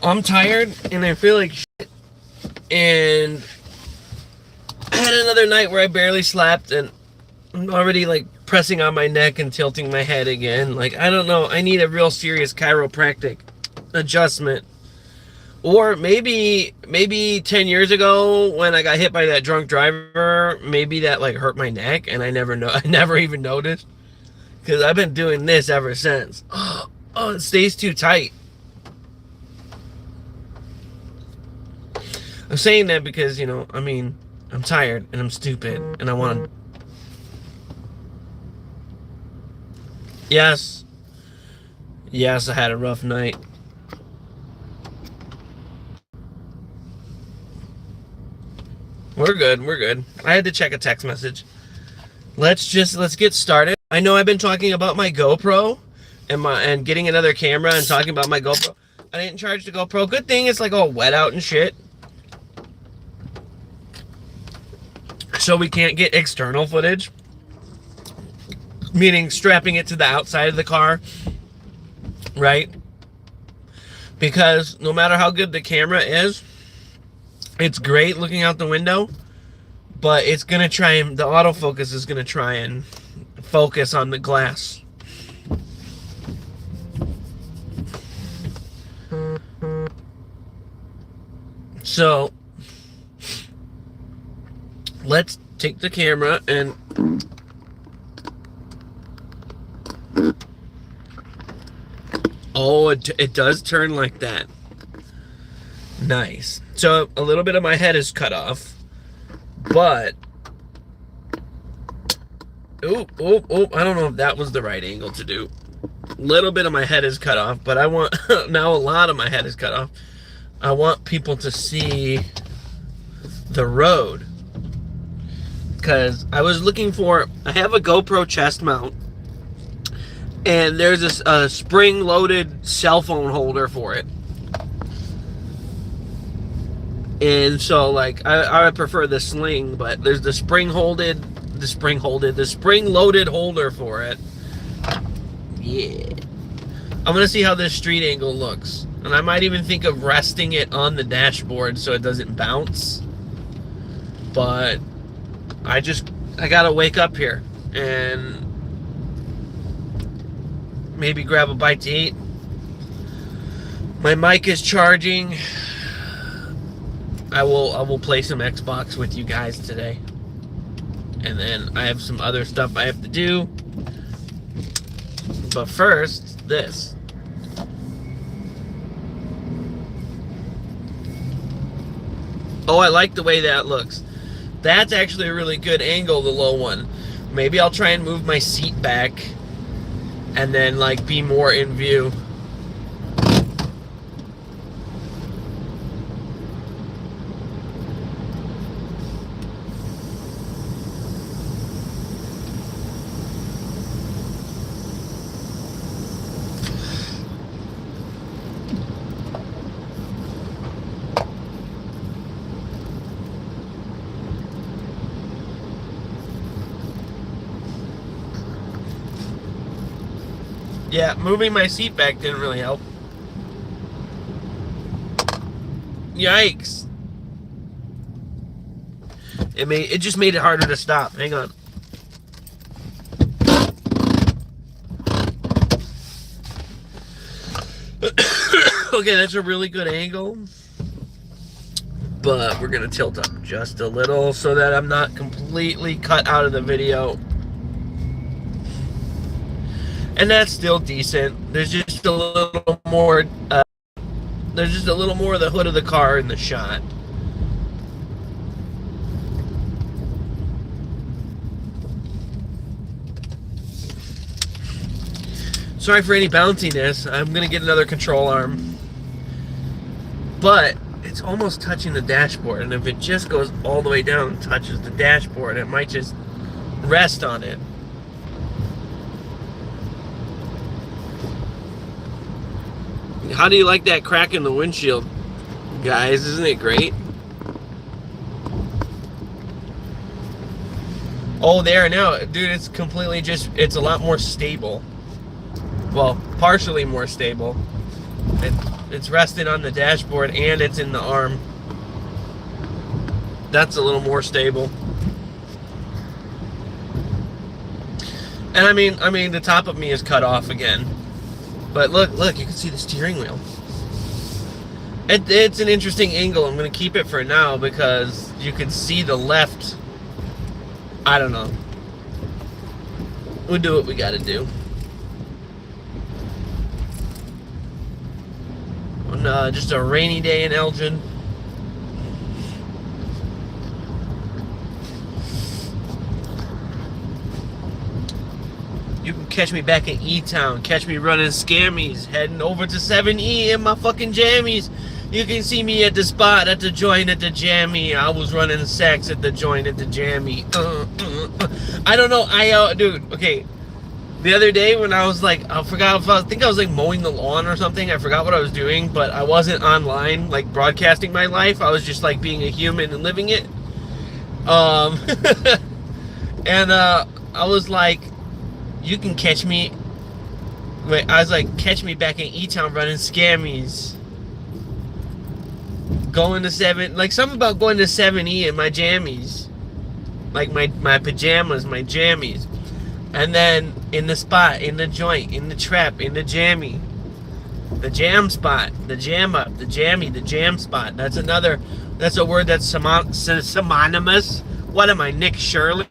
I'm tired and I feel like shit. And I had another night where I barely slept and I'm already like pressing on my neck and tilting my head again. Like, I don't know. I need a real serious chiropractic adjustment. Or maybe 10 years ago when I got hit by that drunk driver, maybe that like hurt my neck and I never even noticed. Because I've been doing this ever since. Oh, it stays too tight. I'm saying that because, I'm tired and I'm stupid and I want to. Yes. Yes, I had a rough night. We're good. I had to check a text message. Let's get started. I know I've been talking about my GoPro and getting another camera and talking about my GoPro. I didn't charge the GoPro. Good thing it's like all wet out and shit. So we can't get external footage. Meaning strapping it to the outside of the car. Right? Because no matter how good the camera is, it's great looking out the window, but it's going to try and, the autofocus is going to try and focus on the glass. So, let's take the camera and oh, it does turn like that. Nice. So a little bit of my head is cut off, but I don't know if that was the right angle to do. A little bit of my head is cut off, but I want now a lot of my head is cut off. I want people to see the road because I was looking for. I have a GoPro chest mount, and there's this spring-loaded cell phone holder for it. And so, like, I would prefer the sling, but there's the spring-loaded holder for it. Yeah. I'm going to see how this street angle looks. And I might even think of resting it on the dashboard so it doesn't bounce. But I got to wake up here and maybe grab a bite to eat. My mic is charging. I will play some Xbox with you guys today. And then I have some other stuff I have to do. But first, this. Oh, I like the way that looks. That's actually a really good angle, the low one. Maybe I'll try and move my seat back and then like be more in view. Yeah, moving my seat back didn't really help. Yikes. It just made it harder to stop. Hang on. Okay, that's a really good angle. But we're going to tilt up just a little so that I'm not completely cut out of the video. And that's still decent. There's just a little more. There's just a little more of the hood of the car in the shot. Sorry for any bounciness. I'm gonna get another control arm, but it's almost touching the dashboard. And if it just goes all the way down and touches the dashboard, it might just rest on it. How do you like that crack in the windshield, guys? Isn't it great? Oh, there now, dude. It's completely it's a lot more stable. Well, partially more stable. It's resting on the dashboard and it's in the arm. That's a little more stable. And I mean, the top of me is cut off again. But look, you can see the steering wheel. It's an interesting angle. I'm going to keep it for now because you can see the left. I don't know. We'll do what we got to do. On just a rainy day in Elgin. You can catch me back in E-Town. Catch me running scammies, heading over to 7E in my fucking jammies. You can see me at the spot, at the joint, at the jammy. I was running sex at the joint, at the jammy. I don't know. Dude, okay. The other day when I was like, I think I was like mowing the lawn or something. I forgot what I was doing, but I wasn't online, like broadcasting my life. I was just like being a human and living it. And I was like, you can catch me. Wait, I was like, catch me back in E-Town running scammies. Going to something about going to 7E in my jammies. Like my pajamas, my jammies. And then in the spot, in the joint, in the trap, in the jammy. The jam spot, the jam up, the jammy, the jam spot. That's a word that's synonymous. What am I, Nick Shirley?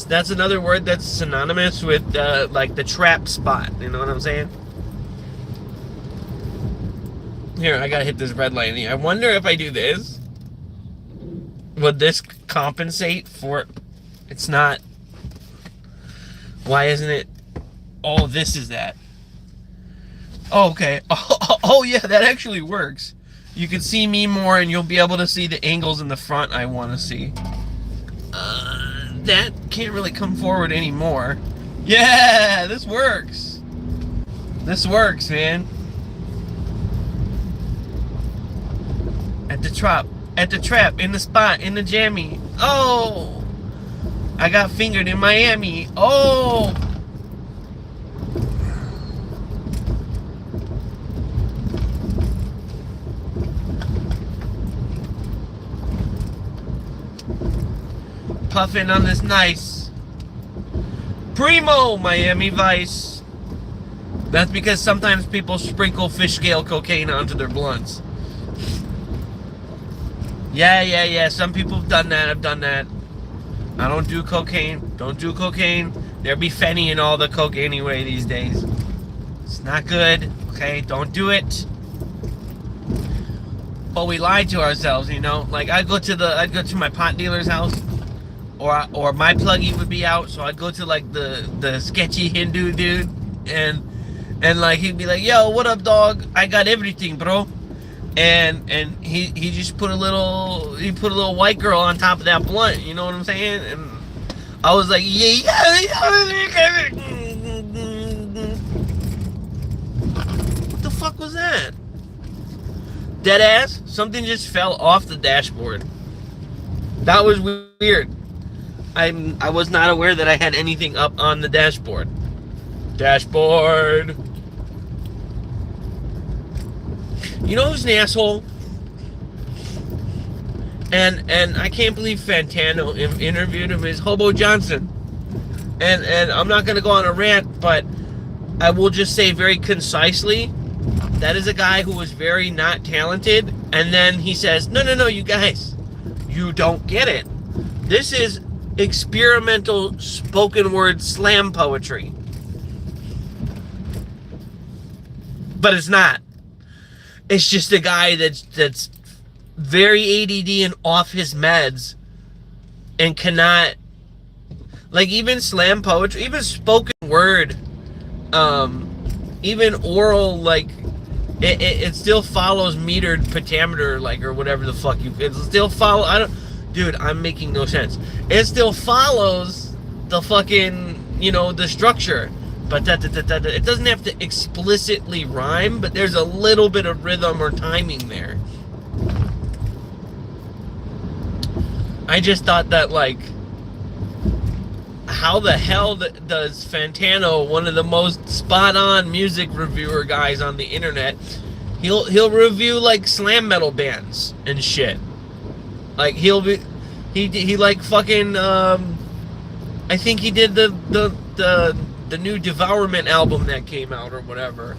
That's another word that's synonymous with like the trap spot. You know what I'm saying? Here, I gotta hit this red light. I wonder if I do this, would this compensate for? It's not. Why isn't it? Oh, this is that. Oh, okay. Oh, yeah, that actually works. You can see me more, and you'll be able to see the angles in the front I want to see. That can't really come forward anymore. Yeah, this works. This works, man. At the trap, in the spot, in the jammy. Oh, I got fingered in Miami. Oh. Puffing on this nice Primo Miami Vice. That's because sometimes people sprinkle fish scale cocaine onto their blunts. Yeah. Some people have done that. I've done that. I don't do cocaine. Don't do cocaine. There be Fenny in all the coke anyway these days. It's not good. Okay, don't do it. But we lied to ourselves, you know. Like I'd go to my pot dealer's house, or my pluggy would be out, so I'd go to like the sketchy Hindu dude, and like he'd be like, "Yo, what up, dog? I got everything, bro." And he just put a little white girl on top of that blunt, you know what I'm saying? And I was like, yeah. What the fuck was that? Dead ass? Something just fell off the dashboard. That was weird. I was not aware that I had anything up on the dashboard. Dashboard. You know who's an asshole? And I can't believe Fantano interviewed him, is Hobo Johnson. And I'm not going to go on a rant, but I will just say very concisely, that is a guy who was very not talented, and then he says, no, you guys, you don't get it. This is experimental spoken word slam poetry. But it's not. It's just a guy that's very ADD and off his meds and cannot, like, even slam poetry, even spoken word, even oral, like, it still follows metered pentameter, like, or whatever the fuck it still dude, I'm making no sense. It still follows the fucking, you know, the structure. But it doesn't have to explicitly rhyme, but there's a little bit of rhythm or timing there. I just thought that, like, how the hell does Fantano, one of the most spot-on music reviewer guys on the internet, He'll review like slam metal bands and shit. Like he like fucking I think he did the new Devourment album that came out or whatever.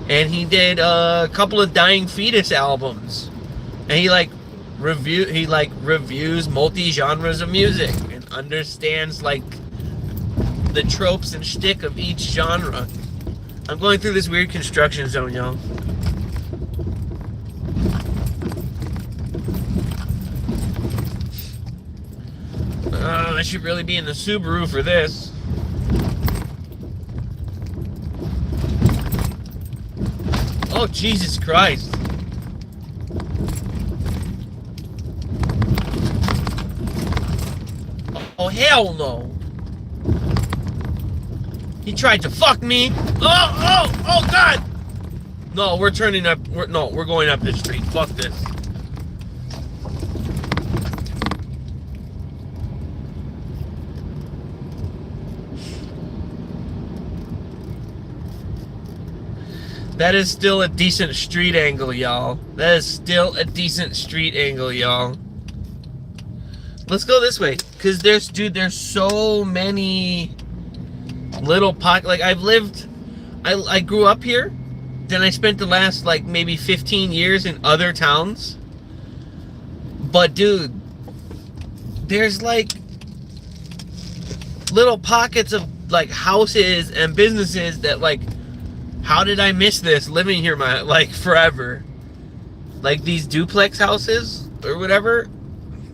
And he did a couple of Dying Fetus albums. And he reviews multi-genres of music and understands like the tropes and shtick of each genre. I'm going through this weird construction zone, y'all. I should really be in the Subaru for this. Oh, Jesus Christ. Oh, hell no. He tried to fuck me. Oh, God. No, we're turning up. We're going up this street. Fuck this. That is still a decent street angle, y'all. That is still a decent street angle, y'all. Let's go this way. Because there's so many little pockets. Like, I grew up here. Then I spent the last, like, maybe 15 years in other towns. But, dude, there's, like, little pockets of, like, houses and businesses that, like, how did I miss this living here forever? Like these duplex houses or whatever?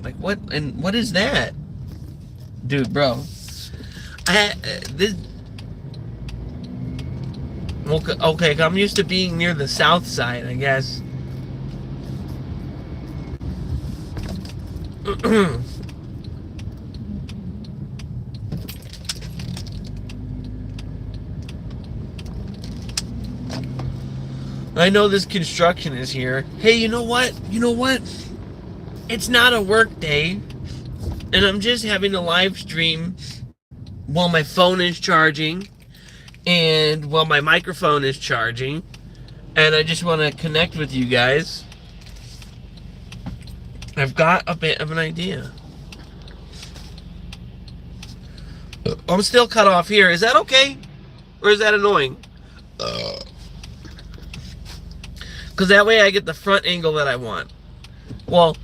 Like what? And what is that? Dude, bro. Okay, I'm used to being near the south side, I guess. I know this construction is here. Hey, you know what? It's not a work day, and I'm just having a live stream while my phone is charging and while my microphone is charging, and I just want to connect with you guys. I've got a bit of an idea. I'm still cut off here. Is that okay? Or is that annoying? Because that way I get the front angle that I want. Well,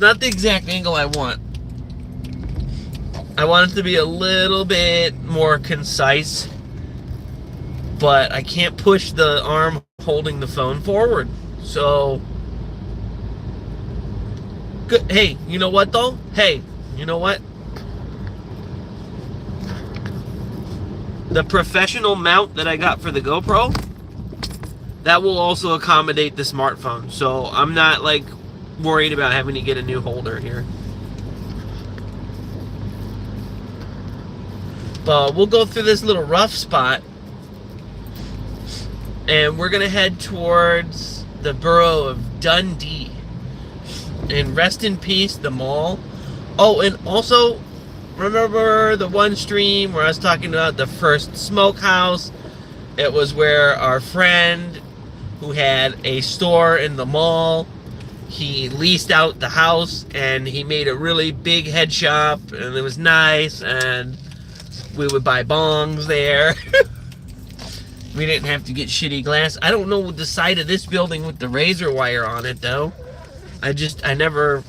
not the exact angle I want. I want it to be a little bit more concise. But I can't push the arm holding the phone forward. So, good. Hey, you know what though? Hey, you know what? The professional mount that I got for the GoPro, that will also accommodate the smartphone. So I'm not like worried about having to get a new holder here. But we'll go through this little rough spot. And we're going to head towards the borough of Dundee. And rest in peace, the mall. Oh, and also, remember the one stream where I was talking about the first smokehouse? It was where our friend who had a store in the mall, he leased out the house and he made a really big head shop, and it was nice, and we would buy bongs there. We didn't have to get shitty glass. I don't know the side of this building with the razor wire on it though. I never.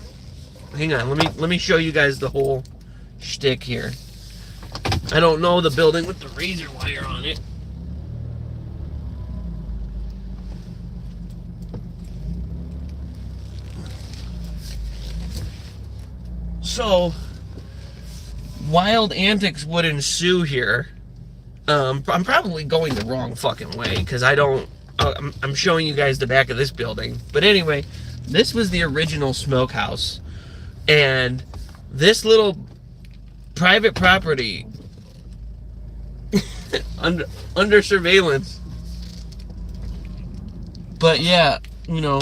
Hang on, let me show you guys the whole shtick here. I don't know the building with the razor wire on it. So, wild antics would ensue here. I'm probably going the wrong fucking way because I'm showing you guys the back of this building. But anyway, this was the original smokehouse. And this little private property under surveillance. But yeah, you know,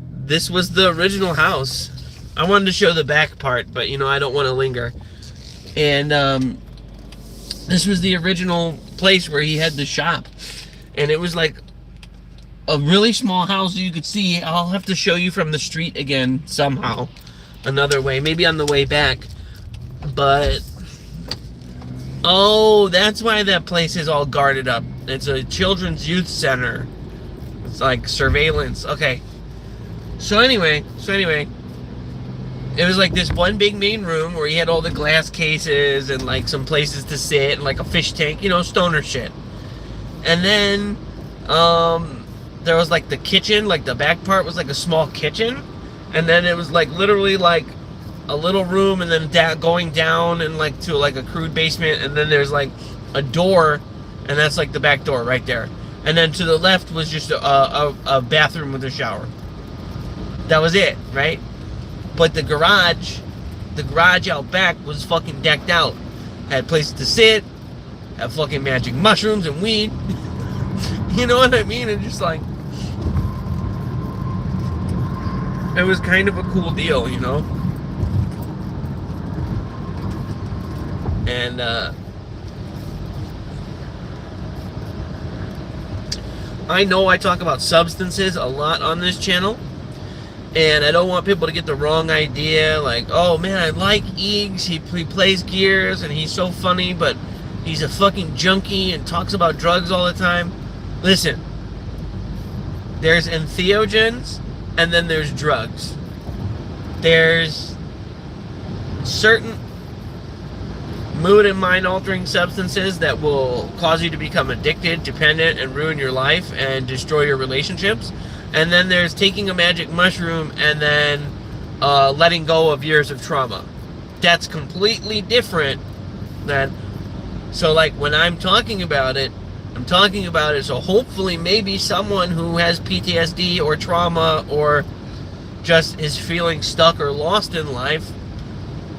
this was the original house. I wanted to show the back part, but you know, I don't want to linger. And this was the original place where he had the shop. And it was like a really small house you could see. I'll have to show you from the street again somehow, another way, maybe on the way back. But oh, that's why that place is all guarded up. It's a children's youth center. It's like surveillance. Okay. So anyway, it was like this one big main room where he had all the glass cases and like some places to sit and like a fish tank, you know, stoner shit. And then there was like the kitchen, like the back part was like a small kitchen, and then it was like literally like a little room, and then going down and like to like a crude basement, and then there's like a door, and that's like the back door right there. And then to the left was just a bathroom with a shower. That was it, right? But the garage out back was fucking decked out. Had places to sit, had fucking magic mushrooms and weed. You know what I mean? And just like, it was kind of a cool deal, you know? And I know I talk about substances a lot on this channel, and I don't want people to get the wrong idea, like, oh man, I like Eages, he plays Gears, and he's so funny, but he's a fucking junkie and talks about drugs all the time. Listen, there's entheogens, and then there's drugs. There's certain mood and mind altering substances that will cause you to become addicted, dependent, and ruin your life and destroy your relationships. And then there's taking a magic mushroom and then letting go of years of trauma. That's completely different than... So like when I'm talking about it so hopefully maybe someone who has PTSD or trauma or just is feeling stuck or lost in life,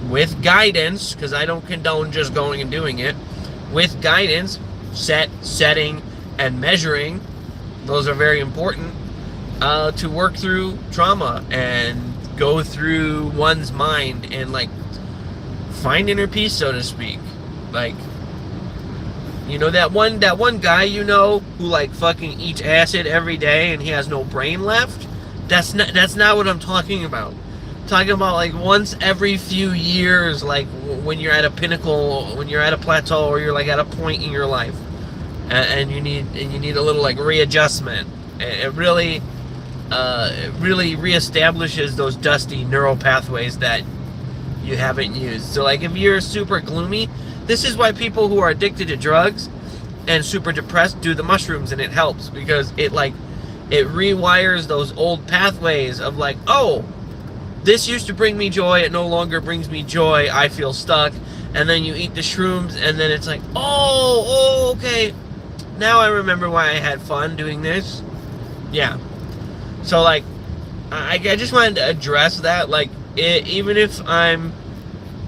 with guidance, because I don't condone just going and doing it, with guidance, setting, and measuring, those are very important, to work through trauma and go through one's mind and like find inner peace, so to speak. Like, you know, that one guy, you know, who like fucking eats acid every day and he has no brain left? That's not what I'm talking about. I'm talking about like once every few years, like when you're at a pinnacle, when you're at a plateau, or you're like at a point in your life, and you need a little like readjustment. It really reestablishes those dusty neural pathways that you haven't used. So like if you're super gloomy, this is why people who are addicted to drugs and super depressed do the mushrooms, and it helps because it rewires those old pathways of like, oh, this used to bring me joy, it no longer brings me joy, I feel stuck. And then you eat the shrooms, and then it's like, oh, okay, now I remember why I had fun doing this. Yeah. So like, I just wanted to address that. Like, even if I'm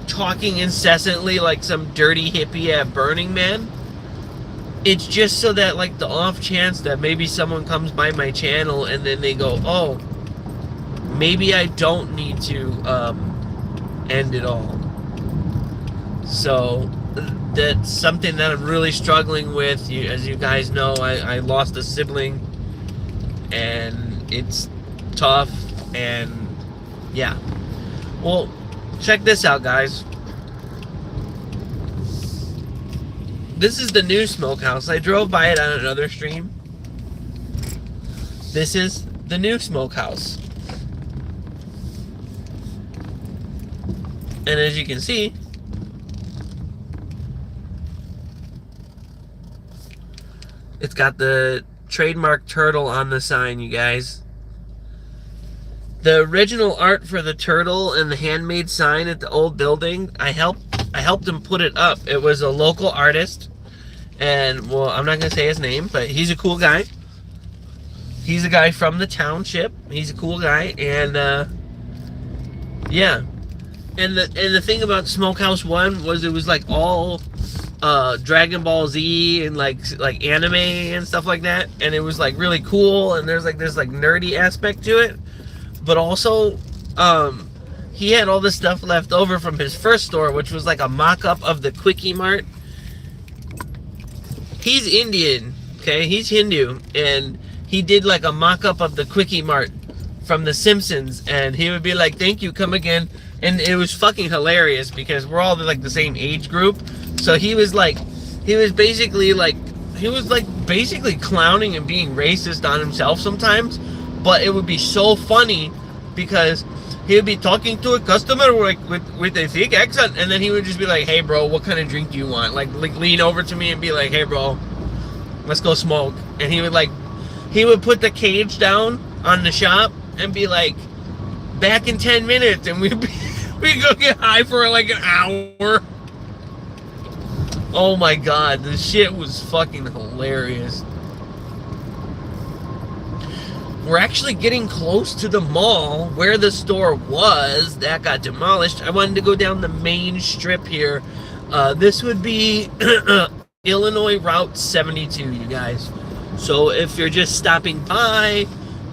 talking incessantly like some dirty hippie at Burning Man, it's just so that like the off chance that maybe someone comes by my channel and then they go, oh, maybe I don't need to end it all. So that's something that I'm really struggling with. As you guys know, I lost a sibling, and it's tough. And yeah, well, check this out, guys. This is the new smokehouse. I drove by it on another stream. This is the new smokehouse. And as you can see, it's got the trademark turtle on the sign, you guys. The original art for the turtle and the handmade sign at the old building, I helped him put it up. It was a local artist, and well, I'm not gonna say his name, but he's a cool guy. He's a guy from the township. He's a cool guy, and yeah. And the thing about Smokehouse 1 was it was like all Dragon Ball Z and like anime and stuff like that, and it was like really cool, and there's like this like nerdy aspect to it. But also, he had all this stuff left over from his first store, which was like a mock-up of the Quickie Mart. He's Indian, okay? He's Hindu, and he did like a mock-up of the Quickie Mart from The Simpsons, and he would be like, "Thank you, come again." And it was fucking hilarious because we're all like the same age group. So he was basically clowning and being racist on himself sometimes, but it would be so funny because he would be talking to a customer with a thick accent, and then he would just be like, "Hey bro, what kind of drink do you want?" Like lean over to me and be like, "Hey bro, let's go smoke." And he would put the cage down on the shop and be like, "Back in 10 minutes," and we'd go get high for like an hour. Oh my god, this shit was fucking hilarious. We're actually getting close to the mall where the store was. That got demolished. I wanted to go down the main strip here. This would be Illinois Route 72, you guys. So if you're just stopping by,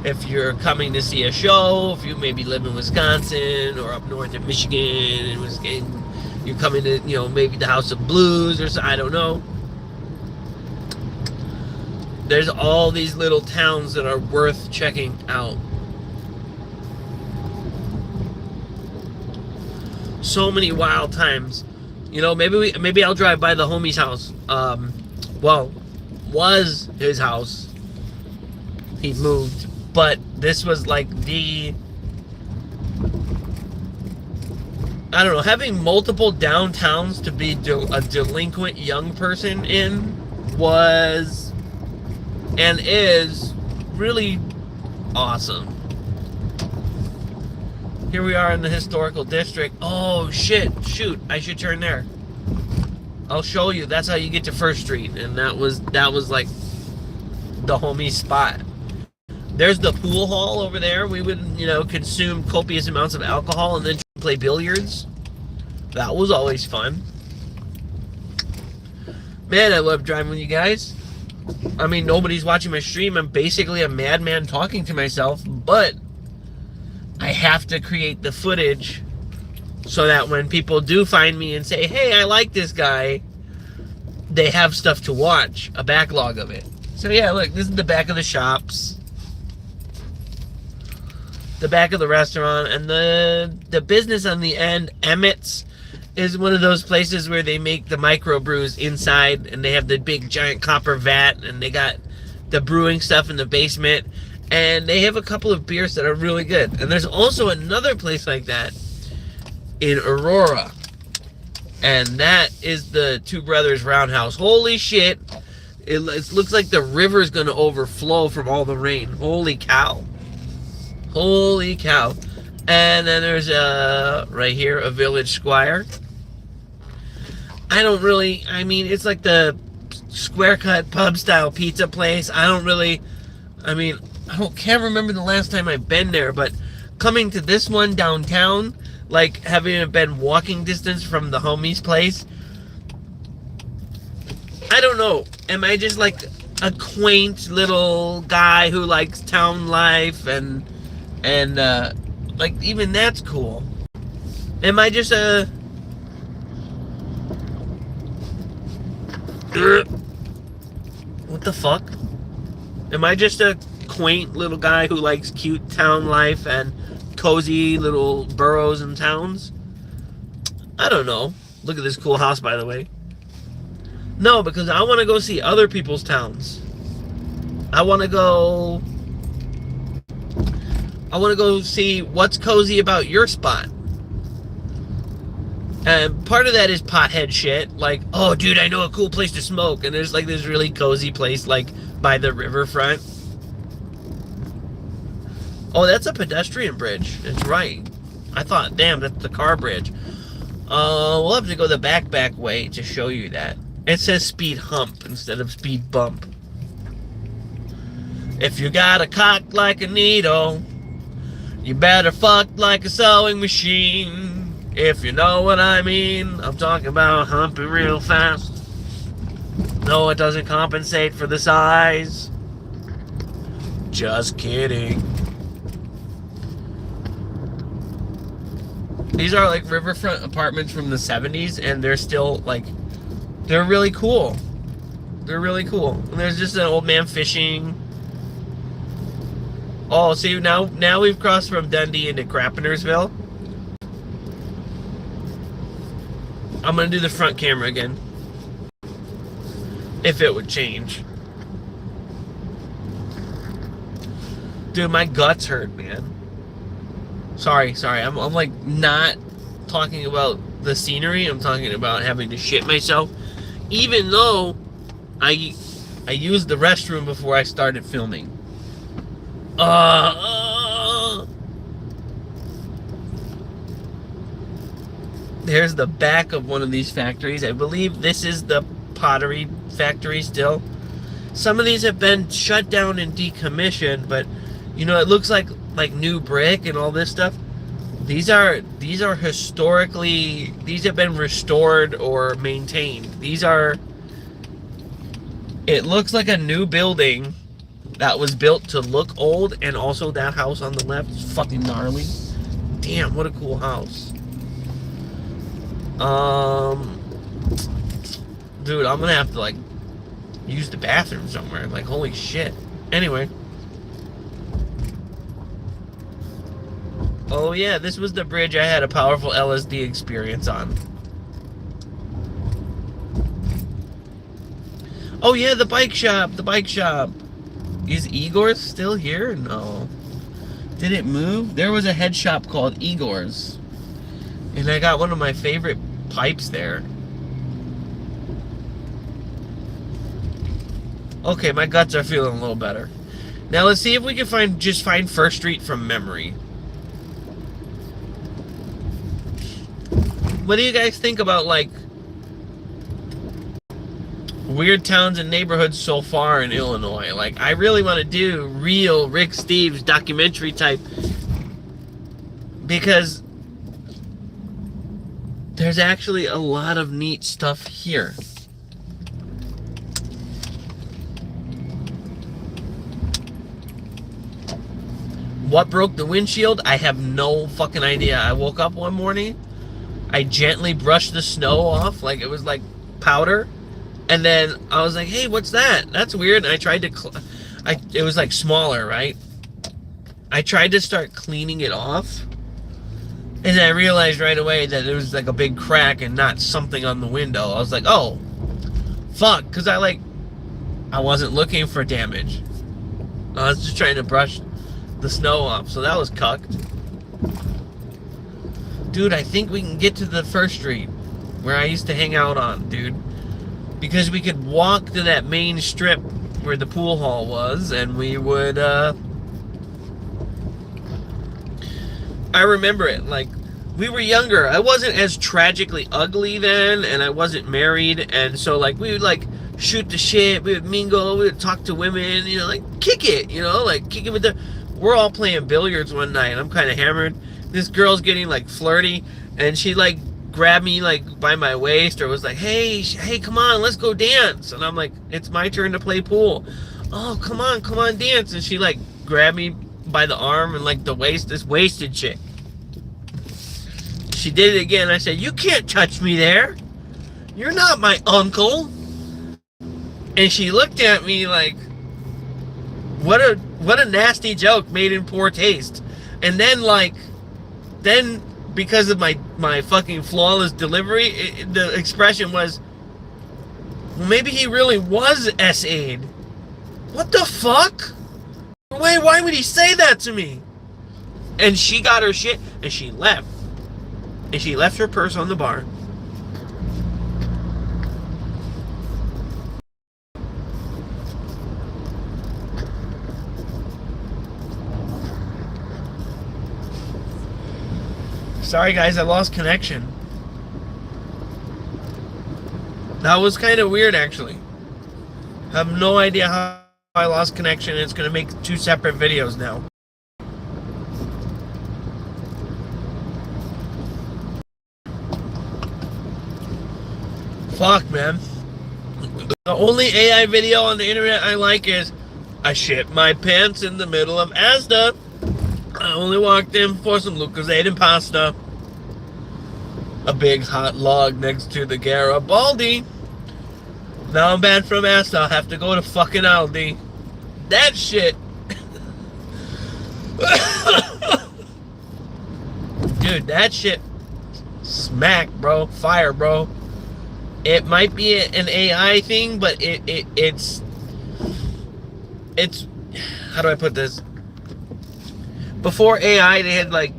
if you're coming to see a show, if you maybe live in Wisconsin or up north in Michigan, and you're coming to, maybe the House of Blues or so, I don't know. There's all these little towns that are worth checking out. So many wild times. Maybe I'll drive by the homie's house. Was his house. He moved. But this was like I don't know, having multiple downtowns to be a delinquent young person in was and is really awesome. Here we are in the historical district. Oh shit, shoot, I should turn there. I'll show you. That's how you get to First Street, and that was like the homie spot. There's the pool hall over there. We would, consume copious amounts of alcohol and then play billiards. That was always fun. Man, I love driving with you guys. I mean, nobody's watching my stream. I'm basically a madman talking to myself, but I have to create the footage so that when people do find me and say, "Hey, I like this guy," they have stuff to watch, a backlog of it. So yeah, look, this is the back of the shops, the back of the restaurant, and the business on the end, Emmett's, is one of those places where they make the microbrews inside, and they have the big giant copper vat, and they got the brewing stuff in the basement, and they have a couple of beers that are really good. And there's also another place like that in Aurora, and that is the Two Brothers Roundhouse. Holy shit, it looks like the river's gonna overflow from all the rain. Holy cow. Holy cow. And then there's right here a Village Squire. It's like the square cut pub style pizza place. can't remember the last time I've been there, but coming to this one downtown, like having been walking distance from the homie's place, I don't know. Am I just like a quaint little guy who likes town life and like even that's cool? Am I just a what the fuck? Am I just a quaint little guy who likes cute town life and cozy little boroughs and towns? I don't know. Look at this cool house, by the way. No, because I want to go see other people's towns. I want to go see what's cozy about your spot. And part of that is pothead shit. Like, "Oh, dude, I know a cool place to smoke." And there's like this really cozy place like by the riverfront. Oh, that's a pedestrian bridge. That's right. I thought, damn, that's the car bridge. We'll have to go the back way to show you that. It says speed hump instead of speed bump. If you got a cock like a needle, you better fuck like a sewing machine. If you know what I mean. I'm talking about humping real fast. No, it doesn't compensate for the size. Just kidding. These are like riverfront apartments from the 70s, and they're still like, they're really cool. They're really cool. And there's just an old man fishing. Oh, see, now we've crossed from Dundee into Crappenersville. I'm gonna do the front camera again. If it would change. Dude, my guts hurt, man. Sorry. I'm like not talking about the scenery. I'm talking about having to shit myself. Even though I used the restroom before I started filming. There's the back of one of these factories. I believe this is the pottery factory still. Some of these have been shut down and decommissioned, but you know, it looks like new brick and all this stuff. These are historically, these have been restored or maintained. It looks like a new building that was built to look old, and also that house on the left is fucking gnarly. Damn, what a cool house. Dude, I'm gonna have to like use the bathroom somewhere. Like, holy shit. Anyway. Oh yeah, this was the bridge I had a powerful LSD experience on. Oh yeah, the bike shop. Is Eages still here? No. Did it move? There was a head shop called Eages. And I got one of my favorite pipes there. Okay, my guts are feeling a little better. Now let's see if we can find First Street from memory. What do you guys think about like weird towns and neighborhoods so far in Illinois? Like, I really want to do real Rick Steves documentary type, because there's actually a lot of neat stuff here. What broke the windshield? I have no fucking idea. I woke up one morning, I gently brushed the snow off like it was like powder, and then I was like, hey, what's that? That's weird. And I tried to it was like smaller, right? I tried to start cleaning it off, and I realized right away that it was like a big crack and not something on the window. I was like, oh fuck, because I wasn't looking for damage. I was just trying to brush the snow off, so that was cucked. Dude, I think we can get to the First Street where I used to hang out on, dude. Because we could walk to that main strip where the pool hall was, and we would, I remember it, like, we were younger. I wasn't as tragically ugly then, and I wasn't married, and so, like, we would, like, shoot the shit, we would mingle, we would talk to women, you know, like, kick it, you know, like, kick it with the... We're all playing billiards one night, and I'm kind of hammered. This girl's getting like flirty, and she like grabbed me like by my waist, or was like, hey, come on, let's go dance. And I'm like, it's my turn to play pool. Oh, come on, dance. And she like grabbed me by the arm and like the waist, this wasted chick. She did it again. I said, you can't touch me there. You're not my uncle. And she looked at me like, what a nasty joke made in poor taste. And then because of my fucking flawless delivery, the expression was, well, maybe he really was SA'd. What the fuck? Why would he say that to me? And she got her shit and she left. And she left her purse on the bar. Sorry guys, I lost connection. That was kind of weird actually. I have no idea how I lost connection. It's going to make 2 separate videos now. Fuck, man. The only AI video on the internet I like is I shit my pants in the middle of Asda. I only walked in for some Lucozade and pasta. A big hot log next to the Garibaldi. Now I'm banned from Asda. I'll have to go to fucking Aldi. That shit. dude, that shit smack, bro. Fire, bro. It might be an AI thing, but it's how do I put this? Before AI, they had like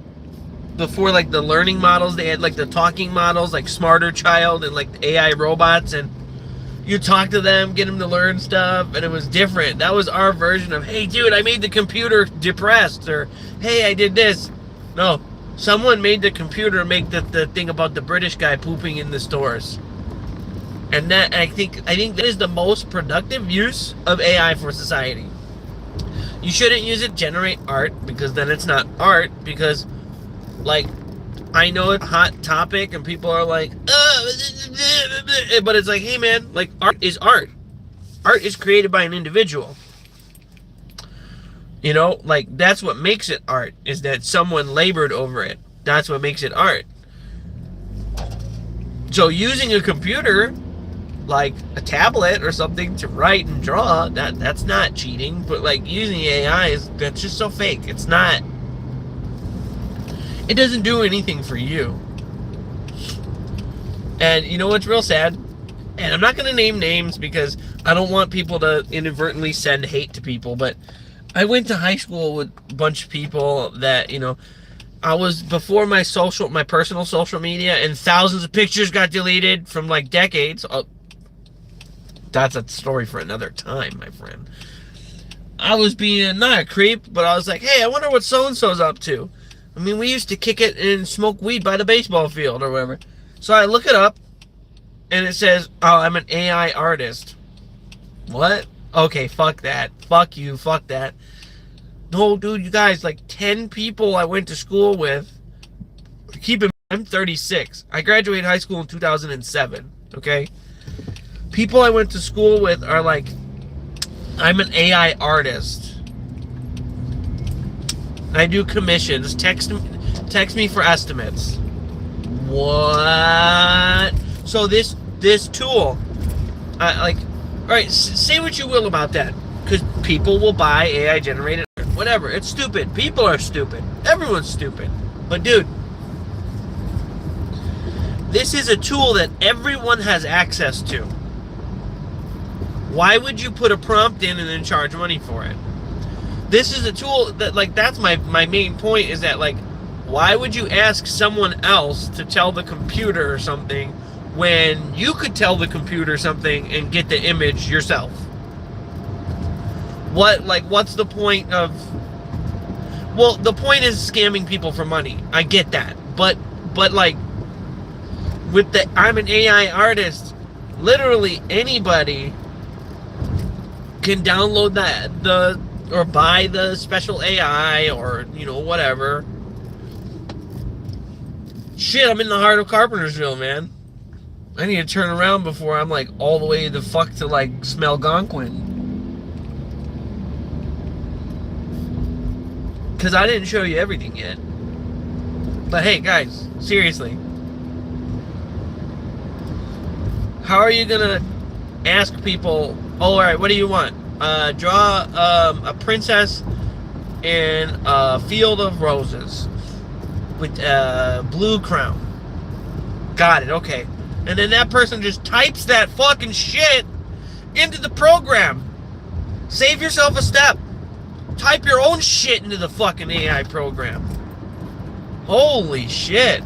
before like the learning models, they had like the talking models, like Smarter Child and like AI robots, and you talk to them, get them to learn stuff, and it was different. That was our version of, hey, dude, I made the computer depressed, or hey, I did this. No, someone made the computer make the thing about the British guy pooping in the stores. And that I think that is the most productive use of AI for society. You shouldn't use it to generate art, because then it's not art, because like I know it's a hot topic and people are like, but it's like, hey man, like art is art. Art is created by an individual. You know, like that's what makes it art, is that someone labored over it. That's what makes it art. So using a computer, like a tablet or something, to write and draw, that's not cheating. But like using AI that's just so fake. It's not. It doesn't do anything for you. And you know what's real sad? And I'm not going to name names because I don't want people to inadvertently send hate to people, but I went to high school with a bunch of people that, you know, I was before my personal social media, and thousands of pictures got deleted from like decades. Oh, that's a story for another time, my friend. I was being not a creep, but I was like, hey, I wonder what so-and-so's up to. I mean, we used to kick it and smoke weed by the baseball field or whatever. So I look it up, and it says, oh, I'm an AI artist. What? Okay, fuck that. Fuck you, fuck that. No, dude, you guys, like 10 people I went to school with. Keep in mind, I'm 36. I graduated high school in 2007, okay? People I went to school with are like, I'm an AI artist. I do commissions. Text me for estimates. What? So this tool, like, all right, say what you will about that, because people will buy AI generated art. Whatever. It's stupid. People are stupid. Everyone's stupid. But dude, this is a tool that everyone has access to. Why would you put a prompt in and then charge money for it? This is a tool that, like, that's my main point, is that, like, why would you ask someone else to tell the computer or something when you could tell the computer something and get the image yourself? What's the point of... Well, the point is scamming people for money. I get that. But like, with the I'm an AI artist, literally anybody can download or buy the special AI, or, you know, whatever. Shit, I'm in the heart of Carpentersville, man. I need to turn around before I'm like all the way the fuck to like smell Algonquin. Because I didn't show you everything yet. But hey, guys, seriously. How are you gonna ask people, oh, alright, what do you want? Draw a princess in a field of roses with a blue crown. Got it, okay. And then that person just types that fucking shit into the program. Save yourself a step. Type your own shit into the fucking AI program. Holy shit.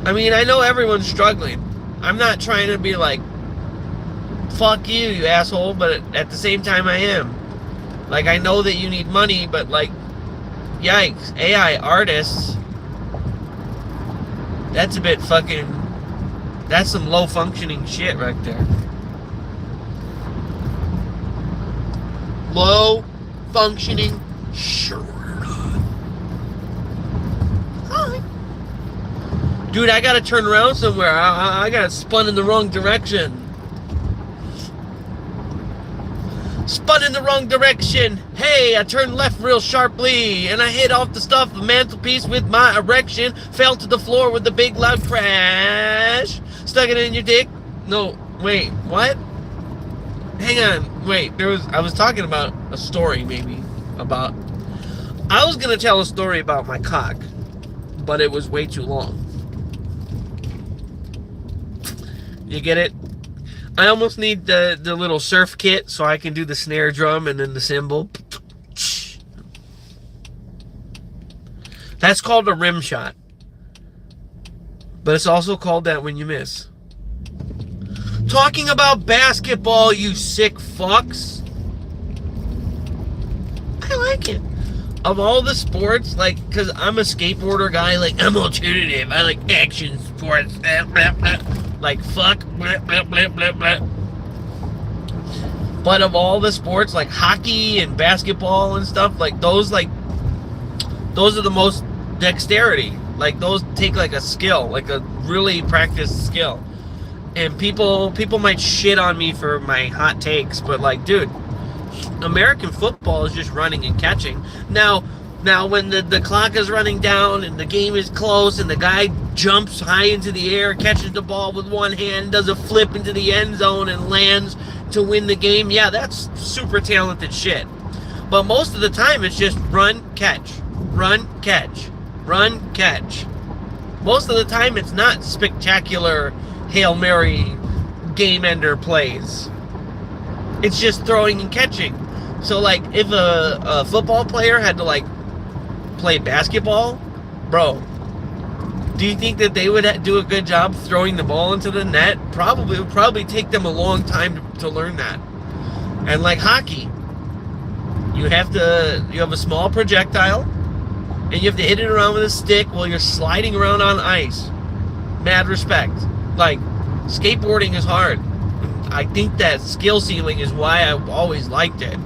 I mean, I know everyone's struggling. I'm not trying to be like, fuck you, you asshole, but at the same time I am. Like, I know that you need money, but like, yikes, AI artists, that's a bit fucking, that's some low functioning shit right there. Low functioning, sure not. Hi. Dude, I gotta turn around somewhere. I got spun in the wrong direction. Spun in the wrong direction. Hey, I turned left real sharply, and I hit off the stuff of the mantelpiece with my erection. Fell to the floor with a big loud crash. Stuck it in your dick. No, wait, what? Hang on, wait. I was talking about a story, maybe, about. I was gonna tell a story about my cock, but it was way too long. You get it? I almost need the little surf kit so I can do the snare drum and then the cymbal. That's called a rim shot. But it's also called that when you miss. Talking about basketball, you sick fucks. I like it. Of all the sports, like, because I'm a skateboarder guy, like, I'm alternative. I like action sports. Like, fuck. But of all the sports, like hockey and basketball and stuff, like, those are the most dexterity. Like, those take, like, a skill, like a really practiced skill. And people might shit on me for my hot takes, but, like, dude, American football is just running and catching. Now when the clock is running down and the game is close and the guy jumps high into the air, catches the ball with one hand, does a flip into the end zone and lands to win the game, yeah, that's super talented shit. But most of the time it's just run, catch, run, catch, run, catch. Most of the time it's not spectacular Hail Mary game ender plays. It's just throwing and catching. So, like, if a football player had to, like, play basketball, bro, do you think that they would do a good job throwing the ball into the net? Probably. It would probably take them a long time to learn that. And like hockey, you have a small projectile, and you have to hit it around with a stick while you're sliding around on ice. Mad respect. Like, skateboarding is hard. I think that skill ceiling is why I always liked it.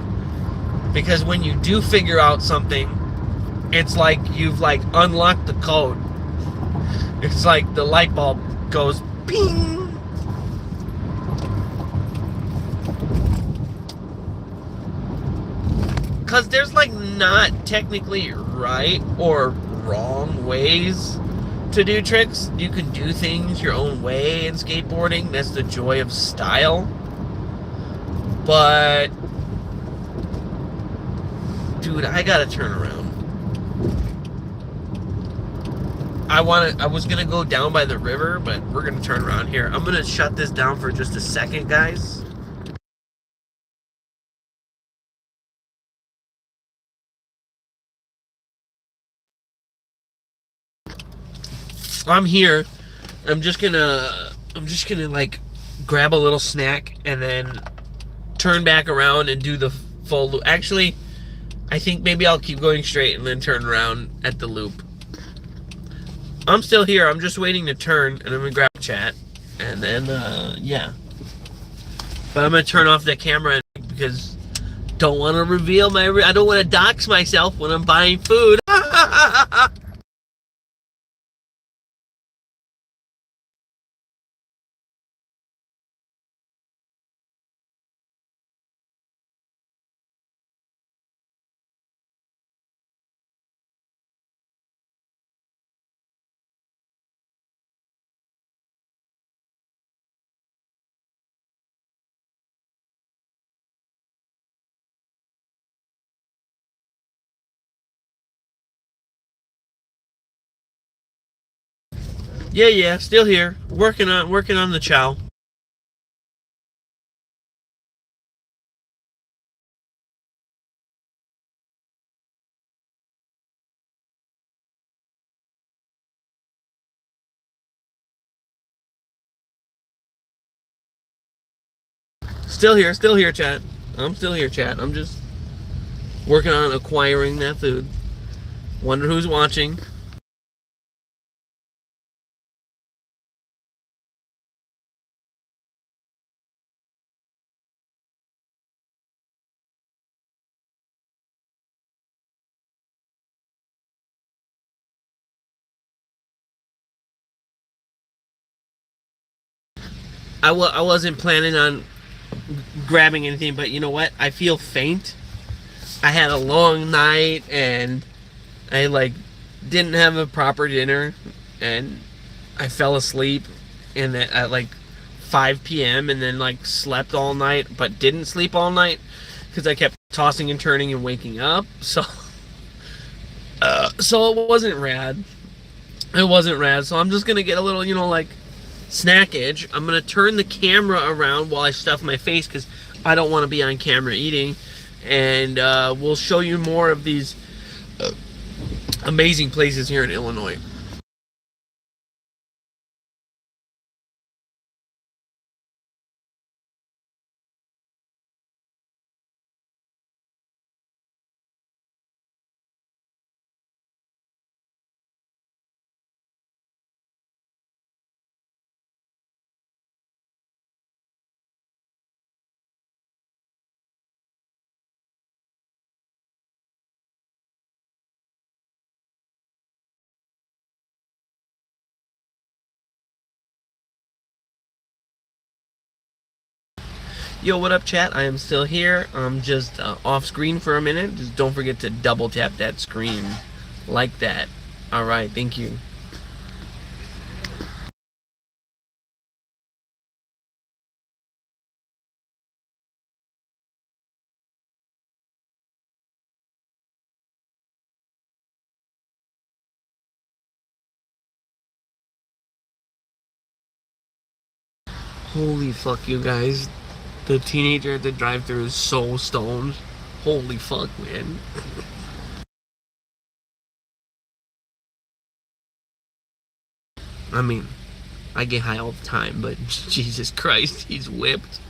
Because when you do figure out something, it's like you've, like, unlocked the code. It's like the light bulb goes ping. Because there's, like, not technically right or wrong ways to do tricks. You can do things your own way in skateboarding. That's the joy of style. But, dude, I gotta turn around. I was gonna go down by the river, but we're gonna turn around here. I'm gonna shut this down for just a second, guys. I'm here. I'm just gonna like grab a little snack and then turn back around and do the full loop. Actually, I think maybe I'll keep going straight and then turn around at the loop. I'm still here. I'm just waiting to turn, and I'm gonna grab chat, and then yeah. But I'm gonna turn off the camera because don't want to reveal I don't want to dox myself when I'm buying food. Yeah, still here. Working on the chow. Still here, chat. I'm still here, chat. I'm just working on acquiring that food. Wonder who's watching. I wasn't planning on grabbing anything, but you know what? I feel faint. I had a long night and I like didn't have a proper dinner and I fell asleep at like 5 p.m. and then like slept all night but didn't sleep all night because I kept tossing and turning and waking up. So So it wasn't rad. It wasn't rad. So I'm just gonna get a little, like snackage. I'm gonna turn the camera around while I stuff my face because I don't want to be on camera eating. And we'll show you more of these amazing places here in Illinois. Yo, what up, chat? I am still here. I'm just off screen for a minute. Just don't forget to double tap that screen like that. All right, thank you. Holy fuck, you guys. The teenager at the drive-thru is so stoned. Holy fuck, man. I mean, I get high all the time, but Jesus Christ, he's whipped.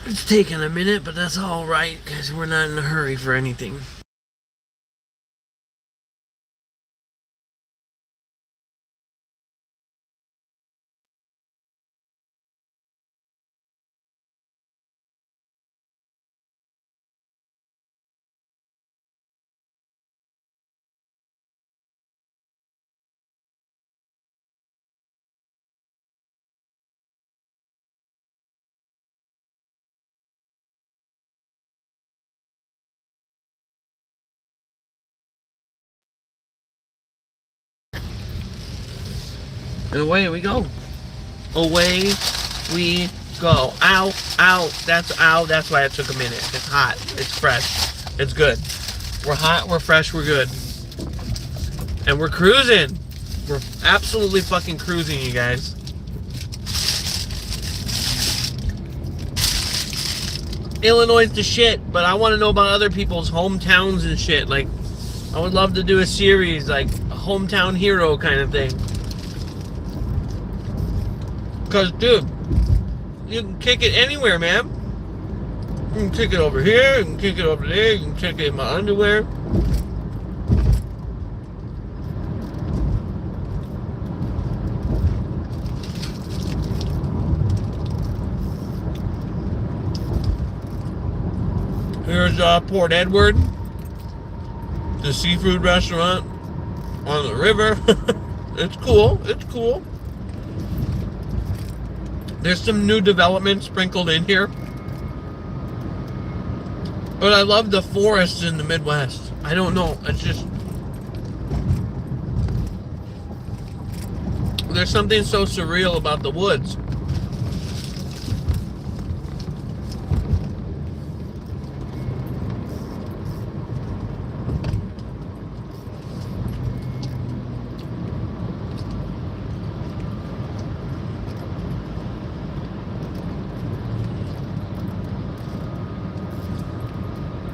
It's taking a minute, but that's alright, because we're not in a hurry for anything. And away we go. Away we go. Ow, ow, that's why it took a minute. It's hot, it's fresh, it's good. We're hot, we're fresh, we're good. And we're cruising. We're absolutely fucking cruising, you guys. Illinois is the shit, but I want to know about other people's hometowns and shit. Like, I would love to do a series, like a hometown hero kind of thing. Because, dude, you can kick it anywhere, man. You can kick it over here, you can kick it over there, you can kick it in my underwear. Here's Port Edward, the seafood restaurant on the river. It's cool, it's cool. There's some new development sprinkled in here. But I love the forests in the Midwest. I don't know, it's just... there's something so surreal about the woods.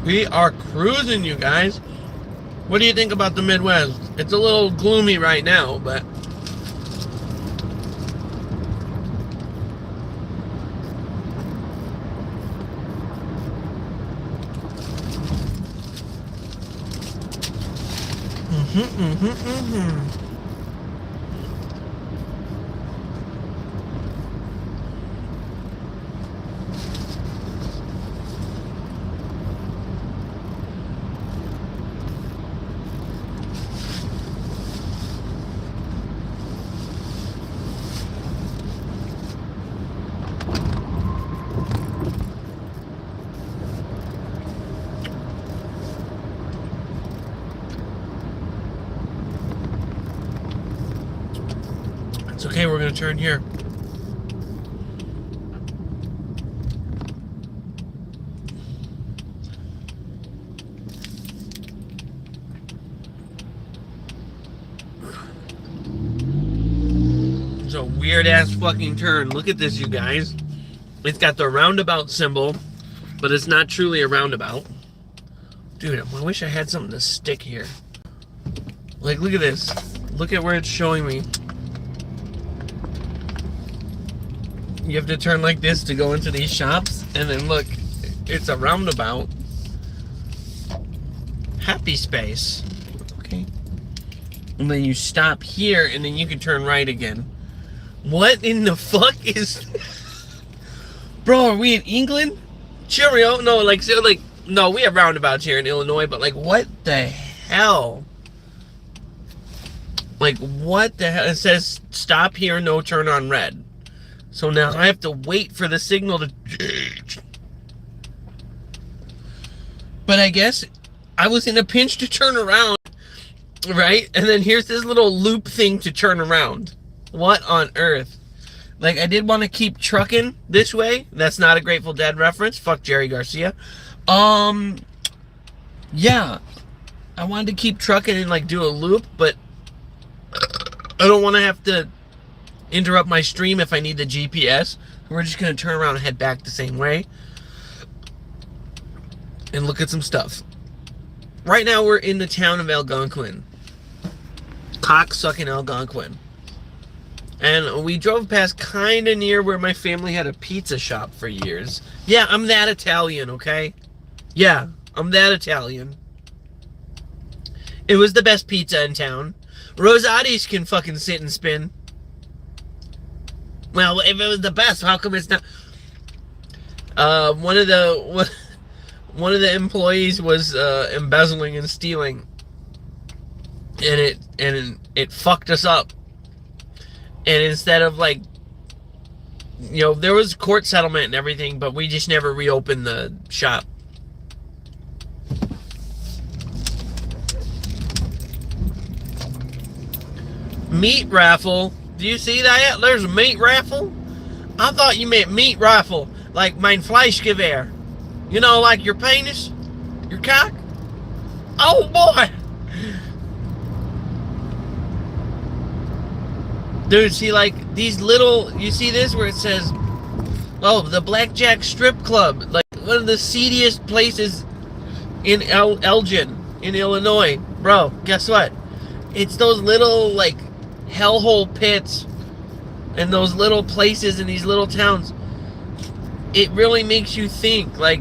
We are cruising, you guys. What do you think about the Midwest? It's a little gloomy right now, but it's okay, we're gonna turn here. It's a weird ass fucking turn. Look at this, you guys. It's got the roundabout symbol, but it's not truly a roundabout. Dude, I wish I had something to stick here. Like, look at this. Look at where it's showing me. You have to turn like this to go into these shops, and then look, it's a roundabout. Happy space. Okay. And then you stop here, and then you can turn right again. What in the fuck is... Bro, are we in England? Cheerio. No, like, so, like, no, we have roundabouts here in Illinois, but, like, what the hell? Like, what the hell? It says, stop here, no turn on red. So now I have to wait for the signal to... But I guess I was in a pinch to turn around, right? And then here's this little loop thing to turn around. What on earth? Like, I did want to keep trucking this way. That's not a Grateful Dead reference. Fuck Jerry Garcia. Yeah. I wanted to keep trucking and, like, do a loop, but I don't want to have to interrupt my stream if I need the GPS. We're just going to turn around and head back the same way and look at some stuff. Right now, we're in the town of Algonquin. Cocksucking Algonquin. And we drove past kind of near where my family had a pizza shop for years. Yeah, I'm that Italian, okay? Yeah, I'm that Italian. It was the best pizza in town. Rosati's can fucking sit and spin. Well, if it was the best, how come it's not? One of the employees was embezzling and stealing, and it fucked us up. And instead of, like, you know, there was court settlement and everything, but we just never reopened the shop. Meat raffle. Do you see that? There's a meat raffle. I thought you meant meat rifle, like mein Fleischgewehr. You know, like your penis, your cock. Oh boy. Dude, see, like, these little, you see this where it says, oh, the Blackjack Strip Club, like one of the seediest places in Elgin, in Illinois. Bro, guess what? It's those little, like, hellhole pits and those little places in these little towns. It really makes you think, like,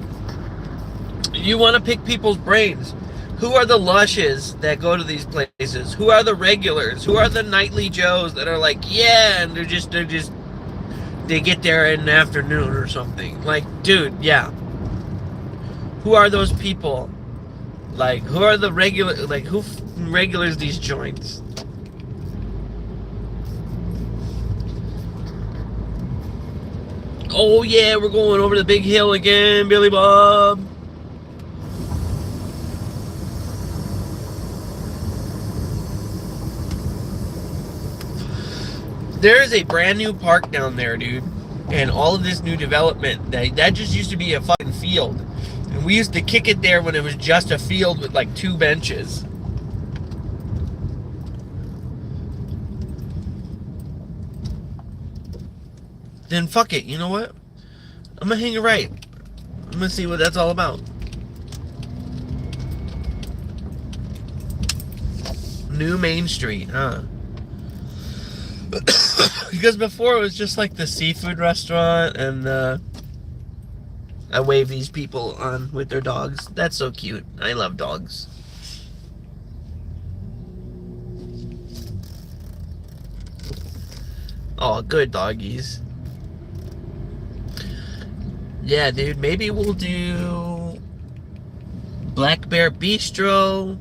you want to pick people's brains. Who are the lushes that go to these places? Who are the regulars? Who are the nightly Joes that are like, yeah, and they get there in the afternoon or something? Like, dude, yeah. Who are those people? Like, who are the regular, like, who regulars these joints? Oh yeah, we're going over the big hill again, Billy Bob. There is a brand new park down there, dude, and all of this new development. That just used to be a fucking field, and we used to kick it there when it was just a field with like 2 benches. Then fuck it, you know what? I'm gonna hang a right. I'm gonna see what that's all about. New Main Street, huh? Because before it was just like the seafood restaurant, and I wave these people on with their dogs. That's so cute. I love dogs. Oh, good doggies. Yeah, dude, maybe we'll do Black Bear Bistro,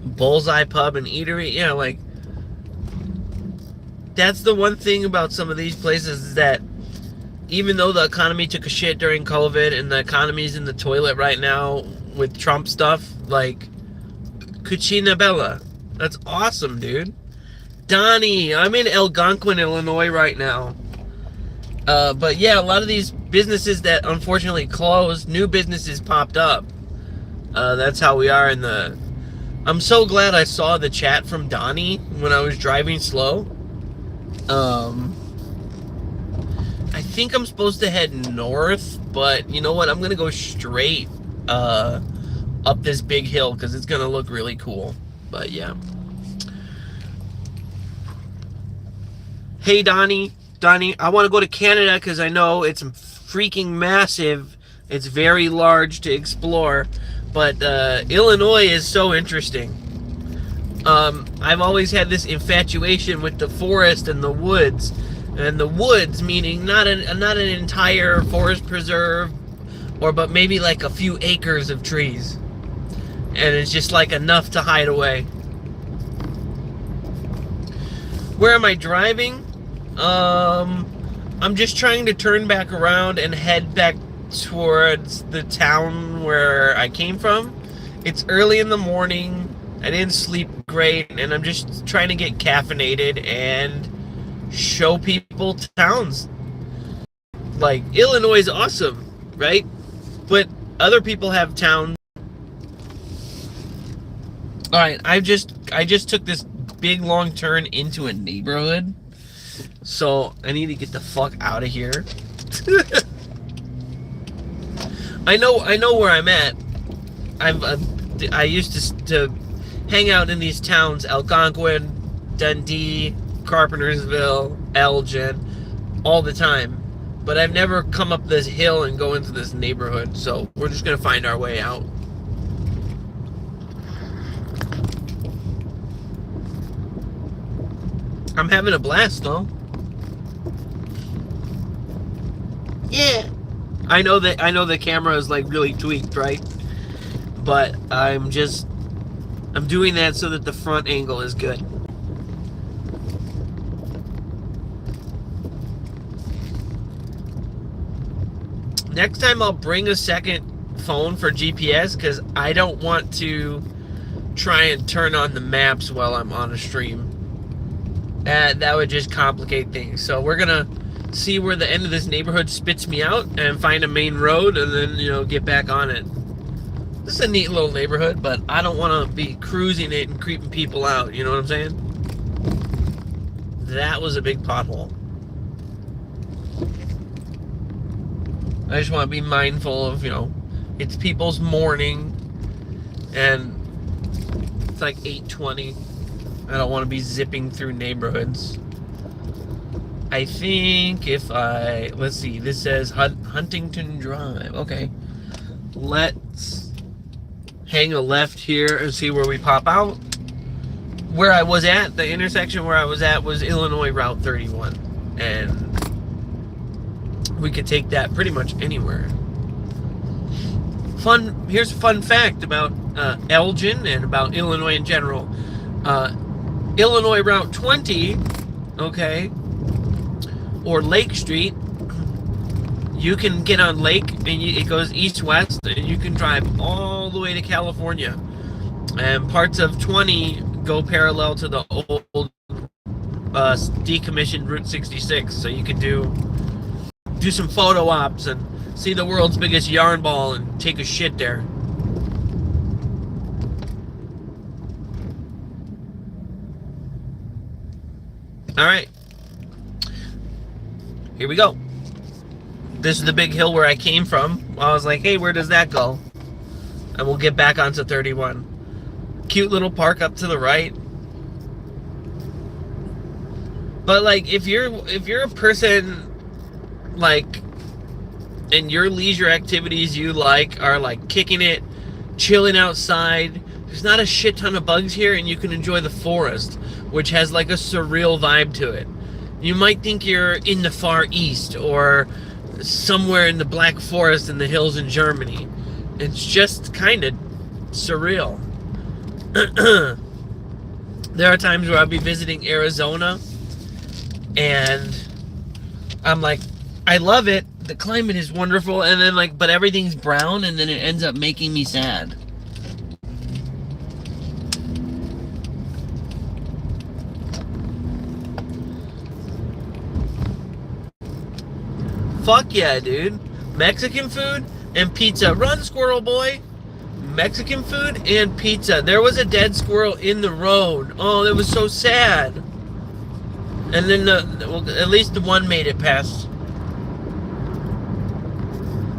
Bullseye Pub and Eatery. Yeah, like, that's the one thing about some of these places is that even though the economy took a shit during COVID and the economy's in the toilet right now with Trump stuff, like, Cucina Bella. That's awesome, dude. Donnie, I'm in Algonquin, Illinois right now. But yeah, a lot of these businesses that unfortunately closed, new businesses popped up. That's how we are in the... I'm so glad I saw the chat from Donnie when I was driving slow. I think I'm supposed to head north, but you know what? I'm going to go straight up this big hill because it's going to look really cool. But yeah. Hey, Donnie, I want to go to Canada because I know it's freaking massive. It's very large to explore, but Illinois is so interesting. I've always had this infatuation with the forest and the woods, meaning not an entire forest preserve, but maybe like a few acres of trees, and it's just like enough to hide away. Where am I driving? I'm just trying to turn back around and head back towards the town where I came from. It's early in the morning. I didn't sleep great, and I'm just trying to get caffeinated and show people towns. Like, Illinois is awesome, right? But other people have towns. Alright, I just took this big long turn into a neighborhood. So I need to get the fuck out of here. I know where I'm at. I used to hang out in these towns: Algonquin, Dundee, Carpentersville, Elgin, all the time. But I've never come up this hill and go into this neighborhood. So we're just gonna find our way out. I'm having a blast though. Yeah. I know the camera is like really tweaked, right? But I'm doing that so that the front angle is good. Next time I'll bring a second phone for GPS because I don't want to try and turn on the maps while I'm on a stream. That would just complicate things. So we're gonna see where the end of this neighborhood spits me out and find a main road and then, get back on it. This is a neat little neighborhood, but I don't want to be cruising it and creeping people out. You know what I'm saying? That was a big pothole. I just want to be mindful of, it's people's morning and it's like 8:20. I don't want to be zipping through neighborhoods. I think let's see, this says Huntington Drive. Okay. Let's hang a left here and see where we pop out. Where I was at, the intersection where I was at was Illinois Route 31. And we could take that pretty much anywhere. Here's a fun fact about Elgin and about Illinois in general. Illinois Route 20, okay, or Lake Street, you can get on Lake and it goes east-west and you can drive all the way to California. And parts of 20 go parallel to the old decommissioned Route 66, so you could do some photo ops and see the world's biggest yarn ball and take a shit there. All right, here we go. This is the big hill where I came from. I was like, hey, where does that go? And we'll get back onto 31. Cute little park up to the right. But like, if you're a person like, and your leisure activities you like are like kicking it, chilling outside, there's not a shit ton of bugs here, and you can enjoy the forest, which has like a surreal vibe to it. You might think you're in the Far East or somewhere in the Black Forest in the hills in Germany. It's just kind of surreal. There are times where I'll be visiting Arizona and I'm like, I love it, the climate is wonderful, and then like, but everything's brown, and then it ends up making me sad. Fuck yeah, dude. Mexican food and pizza. Run, squirrel boy. Mexican food and pizza. There was a dead squirrel in the road. Oh, that was so sad. And then well, at least the one made it past.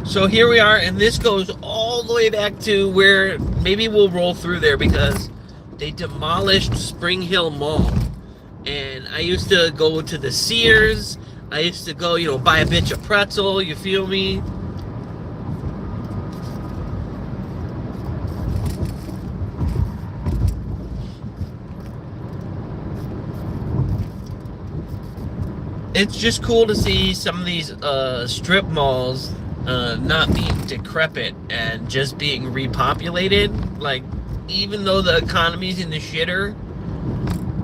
So here we are, and this goes all the way back to where, maybe we'll roll through there, because they demolished Spring Hill Mall. And I used to go to the Sears. I used to go, buy a bitch of pretzel, you feel me? It's just cool to see some of these strip malls not being decrepit and just being repopulated. Like, even though the economy's in the shitter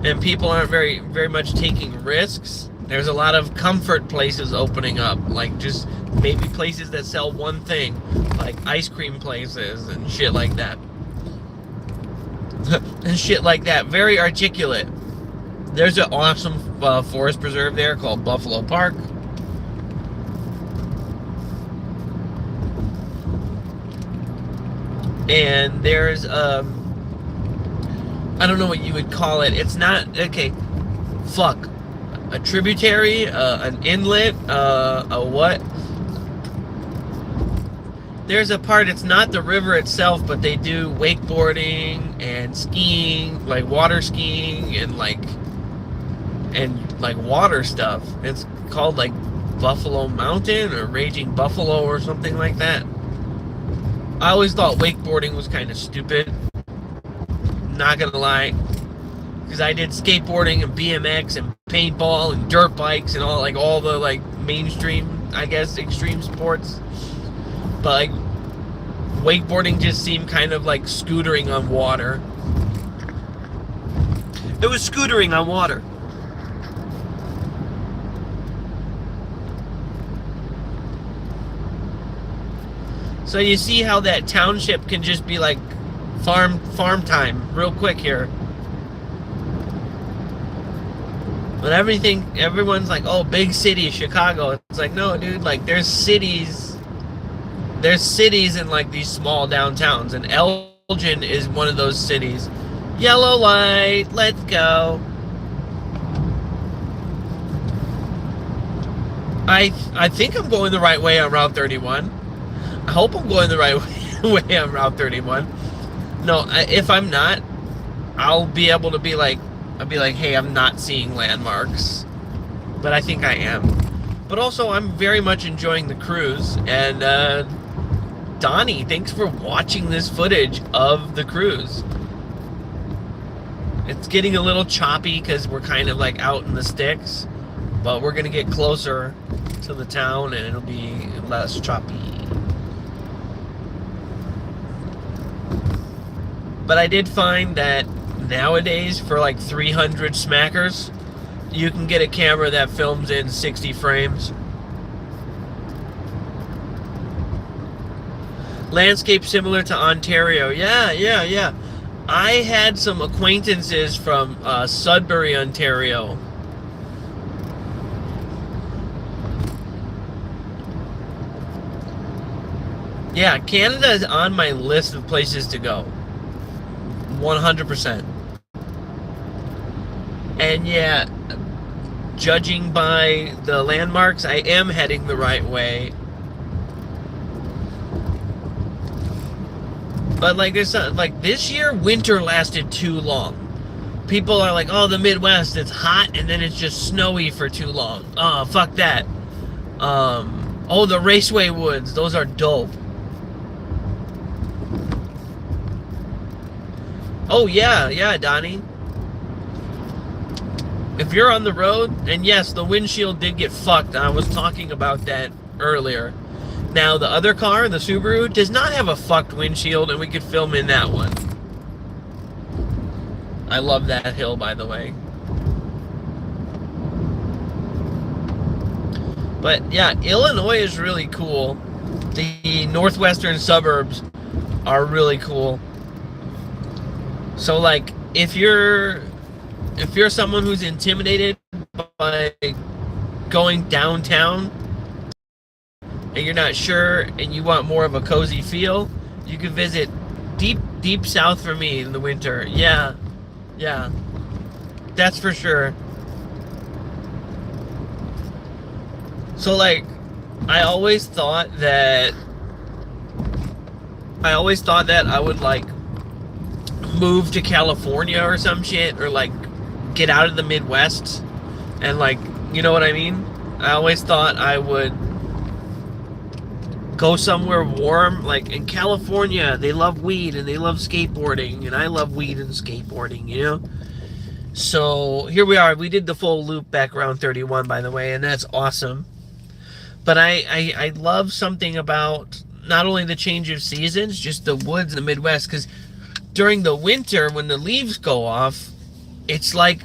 and people aren't very, very much taking risks, there's a lot of comfort places opening up, like just maybe places that sell one thing, like ice cream places and shit like that. And shit like that. Very articulate. There's an awesome forest preserve there called Buffalo Park. And there's, I don't know what you would call it. It's not, okay, fuck. A tributary, an inlet, a what? There's a part, it's not the river itself, but they do wakeboarding and skiing, like water skiing and like water stuff. It's called like Buffalo Mountain or Raging Buffalo or something like that. I always thought wakeboarding was kind of stupid. Not gonna lie. Because I did skateboarding and BMX and paintball and dirt bikes and all the like mainstream, I guess, extreme sports. But like, wakeboarding just seemed kind of like scootering on water. It was scootering on water. So you see how that township can just be like farm time real quick here. But everyone's like, oh, big city, Chicago. It's like, no, dude, like there's cities in like these small downtowns, and Elgin is one of those cities. Yellow light, let's go. I think I'm going the right way on Route 31. I hope I'm going the right way on Route 31. No, if I'm not, I'll be able to be like, hey, I'm not seeing landmarks. But I think I am. But also, I'm very much enjoying the cruise. And Donnie, thanks for watching this footage of the cruise. It's getting a little choppy because we're kind of like out in the sticks. But we're going to get closer to the town and it'll be less choppy. But I did find that nowadays, for like 300 smackers, you can get a camera that films in 60 frames. Landscape similar to Ontario. Yeah. I had some acquaintances from Sudbury, Ontario. Yeah, Canada is on my list of places to go. 100%. And yeah, judging by the landmarks, I am heading the right way. But like this year, winter lasted too long. People are like, "Oh, the Midwest, it's hot, and then it's just snowy for too long." Oh, fuck that. Oh, the Raceway Woods, those are dope. Oh yeah, yeah, Donnie. If you're on the road, and yes, the windshield did get fucked. I was talking about that earlier. Now, the other car, the Subaru, does not have a fucked windshield, and we could film in that one. I love that hill, by the way. But yeah, Illinois is really cool. The northwestern suburbs are really cool. So like, if you're someone who's intimidated by going downtown and you're not sure and you want more of a cozy feel, you can visit deep south for me in the winter. Yeah, that's for sure. So like, I always thought that I would like move to California or some shit, or like get out of the Midwest and like, you know what I mean? I always thought I would go somewhere warm. Like in California, they love weed and they love skateboarding, and I love weed and skateboarding, you know? So here we are. We did the full loop back around 31, by the way, and that's awesome. But I love something about not only the change of seasons, just the woods in the Midwest, because during the winter, when the leaves go off, it's like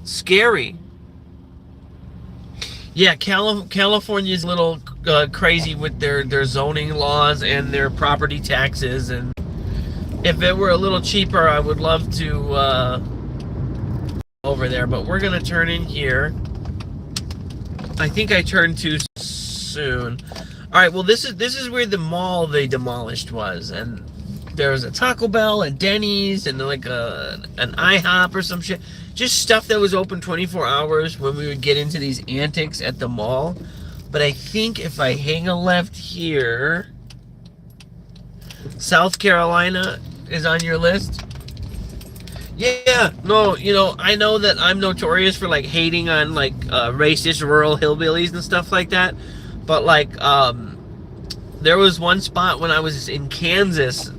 scary. Yeah, California's a little crazy with their zoning laws and their property taxes. And if it were a little cheaper, I would love to over there. But we're gonna turn in here. I think I turned too soon. All right. Well, this is where the mall they demolished was, and there was a Taco Bell and Denny's and like an IHOP or some shit. Just stuff that was open 24 hours when we would get into these antics at the mall. But I think if I hang a left here, South Carolina is on your list. Yeah, no, you know, I know that I'm notorious for like hating on like racist rural hillbillies and stuff like that. But like, there was one spot when I was in Kansas,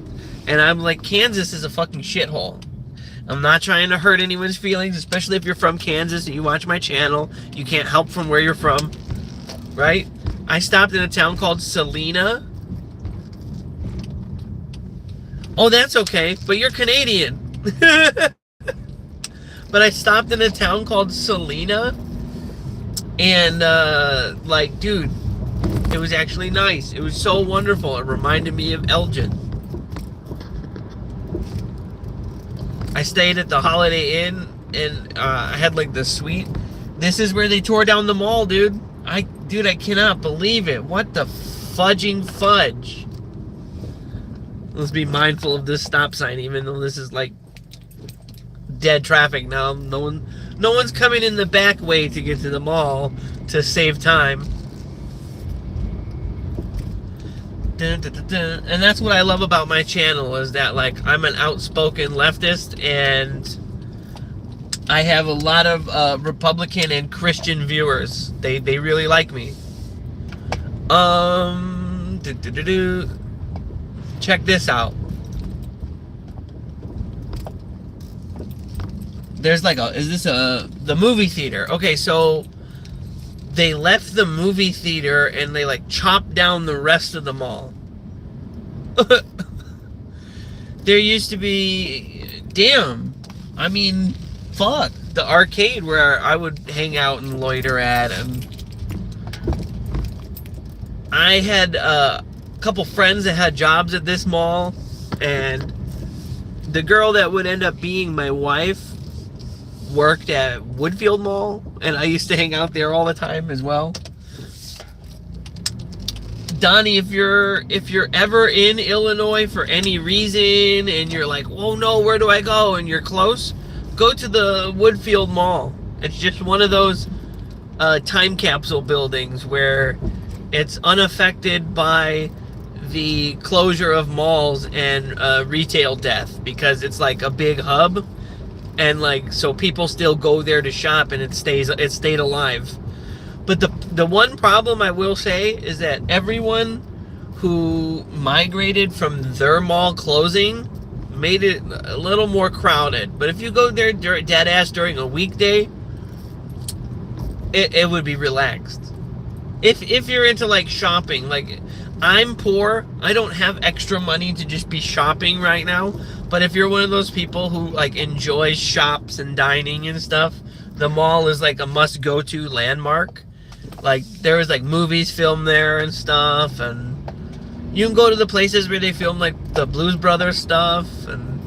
and I'm like, Kansas is a fucking shithole. I'm not trying to hurt anyone's feelings, especially if you're from Kansas and you watch my channel. You can't help from where you're from, right? I stopped in a town called Salina. Oh, that's okay, but you're Canadian. But I stopped in a town called Salina, and like, dude, it was actually nice. It was so wonderful. It reminded me of Elgin. I stayed at the Holiday Inn, and I had like the suite. This is where they tore down the mall, dude. I cannot believe it. What the fudging fudge? Let's be mindful of this stop sign, even though this is like dead traffic now. No one's coming in the back way to get to the mall to save time. Dun, dun, dun, dun. And that's what I love about my channel, is that like I'm an outspoken leftist, and I have a lot of Republican and Christian viewers. They really like me. Check this out. There's like the movie theater? Okay, so they left the movie theater and they like chopped down the rest of the mall. There used to be, damn, I mean, fuck, the arcade where I would hang out and loiter at. And I had a couple friends that had jobs at this mall, and the girl that would end up being my wife worked at Woodfield Mall, and I used to hang out there all the time as well. Donnie, if you're ever in Illinois for any reason and you're like, oh no, where do I go? And you're close, go to the Woodfield Mall. It's just one of those time capsule buildings where it's unaffected by the closure of malls and retail death, because it's like a big hub, and like so people still go there to shop, and it stayed alive. But the one problem I will say is that everyone who migrated from their mall closing made it a little more crowded. But if you go there dead ass during a weekday, it would be relaxed. If you're into like shopping, like I'm poor, I don't have extra money to just be shopping right now. But if you're one of those people who like enjoys shops and dining and stuff, the mall is like a must-go-to landmark. Like there was like movies filmed there and stuff, and you can go to the places where they film like the Blues Brothers stuff, and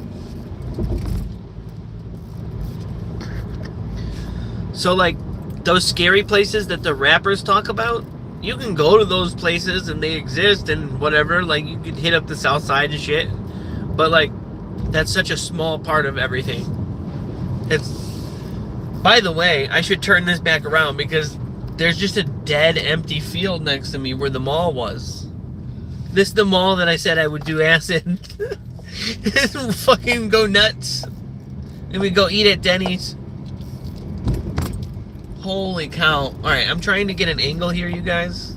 so like those scary places that the rappers talk about, you can go to those places and they exist and whatever. Like you could hit up the South Side and shit, but like that's such a small part of everything. It's, by the way, I should turn this back around because there's just a dead empty field next to me where the mall was. This is the mall that I said I would do acid. Fucking go nuts. And we go eat at Denny's. Holy cow. Alright, I'm trying to get an angle here, you guys.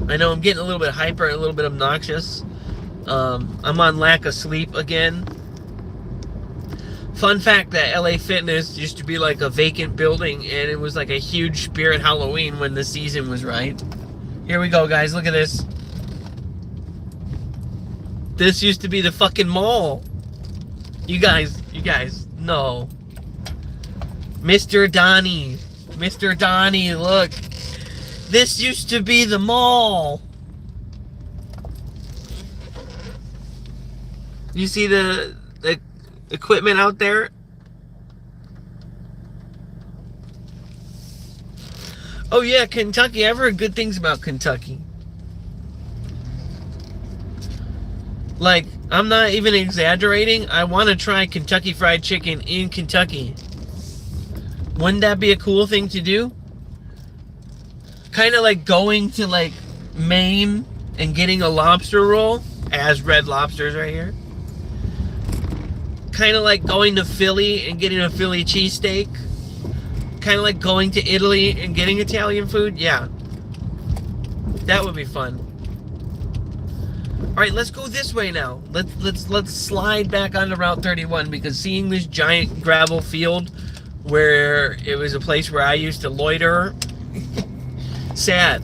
I know I'm getting a little bit hyper and a little bit obnoxious. I'm on lack of sleep again. Fun fact that LA Fitness used to be like a vacant building, and it was like a huge Spirit Halloween when the season was right. Here we go, guys. Look at this. This used to be the fucking mall. You guys, no. Mr. Donnie, look. This used to be the mall. You see the equipment out there? Oh yeah, Kentucky. I've heard good things about Kentucky. Like, I'm not even exaggerating. I want to try Kentucky Fried Chicken in Kentucky. Wouldn't that be a cool thing to do? Kind of like going to like Maine and getting a lobster roll, as Red Lobster's right here. Kind of like going to Philly and getting a Philly cheesesteak. Kind of like going to Italy and getting Italian food. Yeah. That would be fun. Alright, let's go this way now. Let's slide back onto Route 31, because seeing this giant gravel field where it was a place where I used to loiter, sad.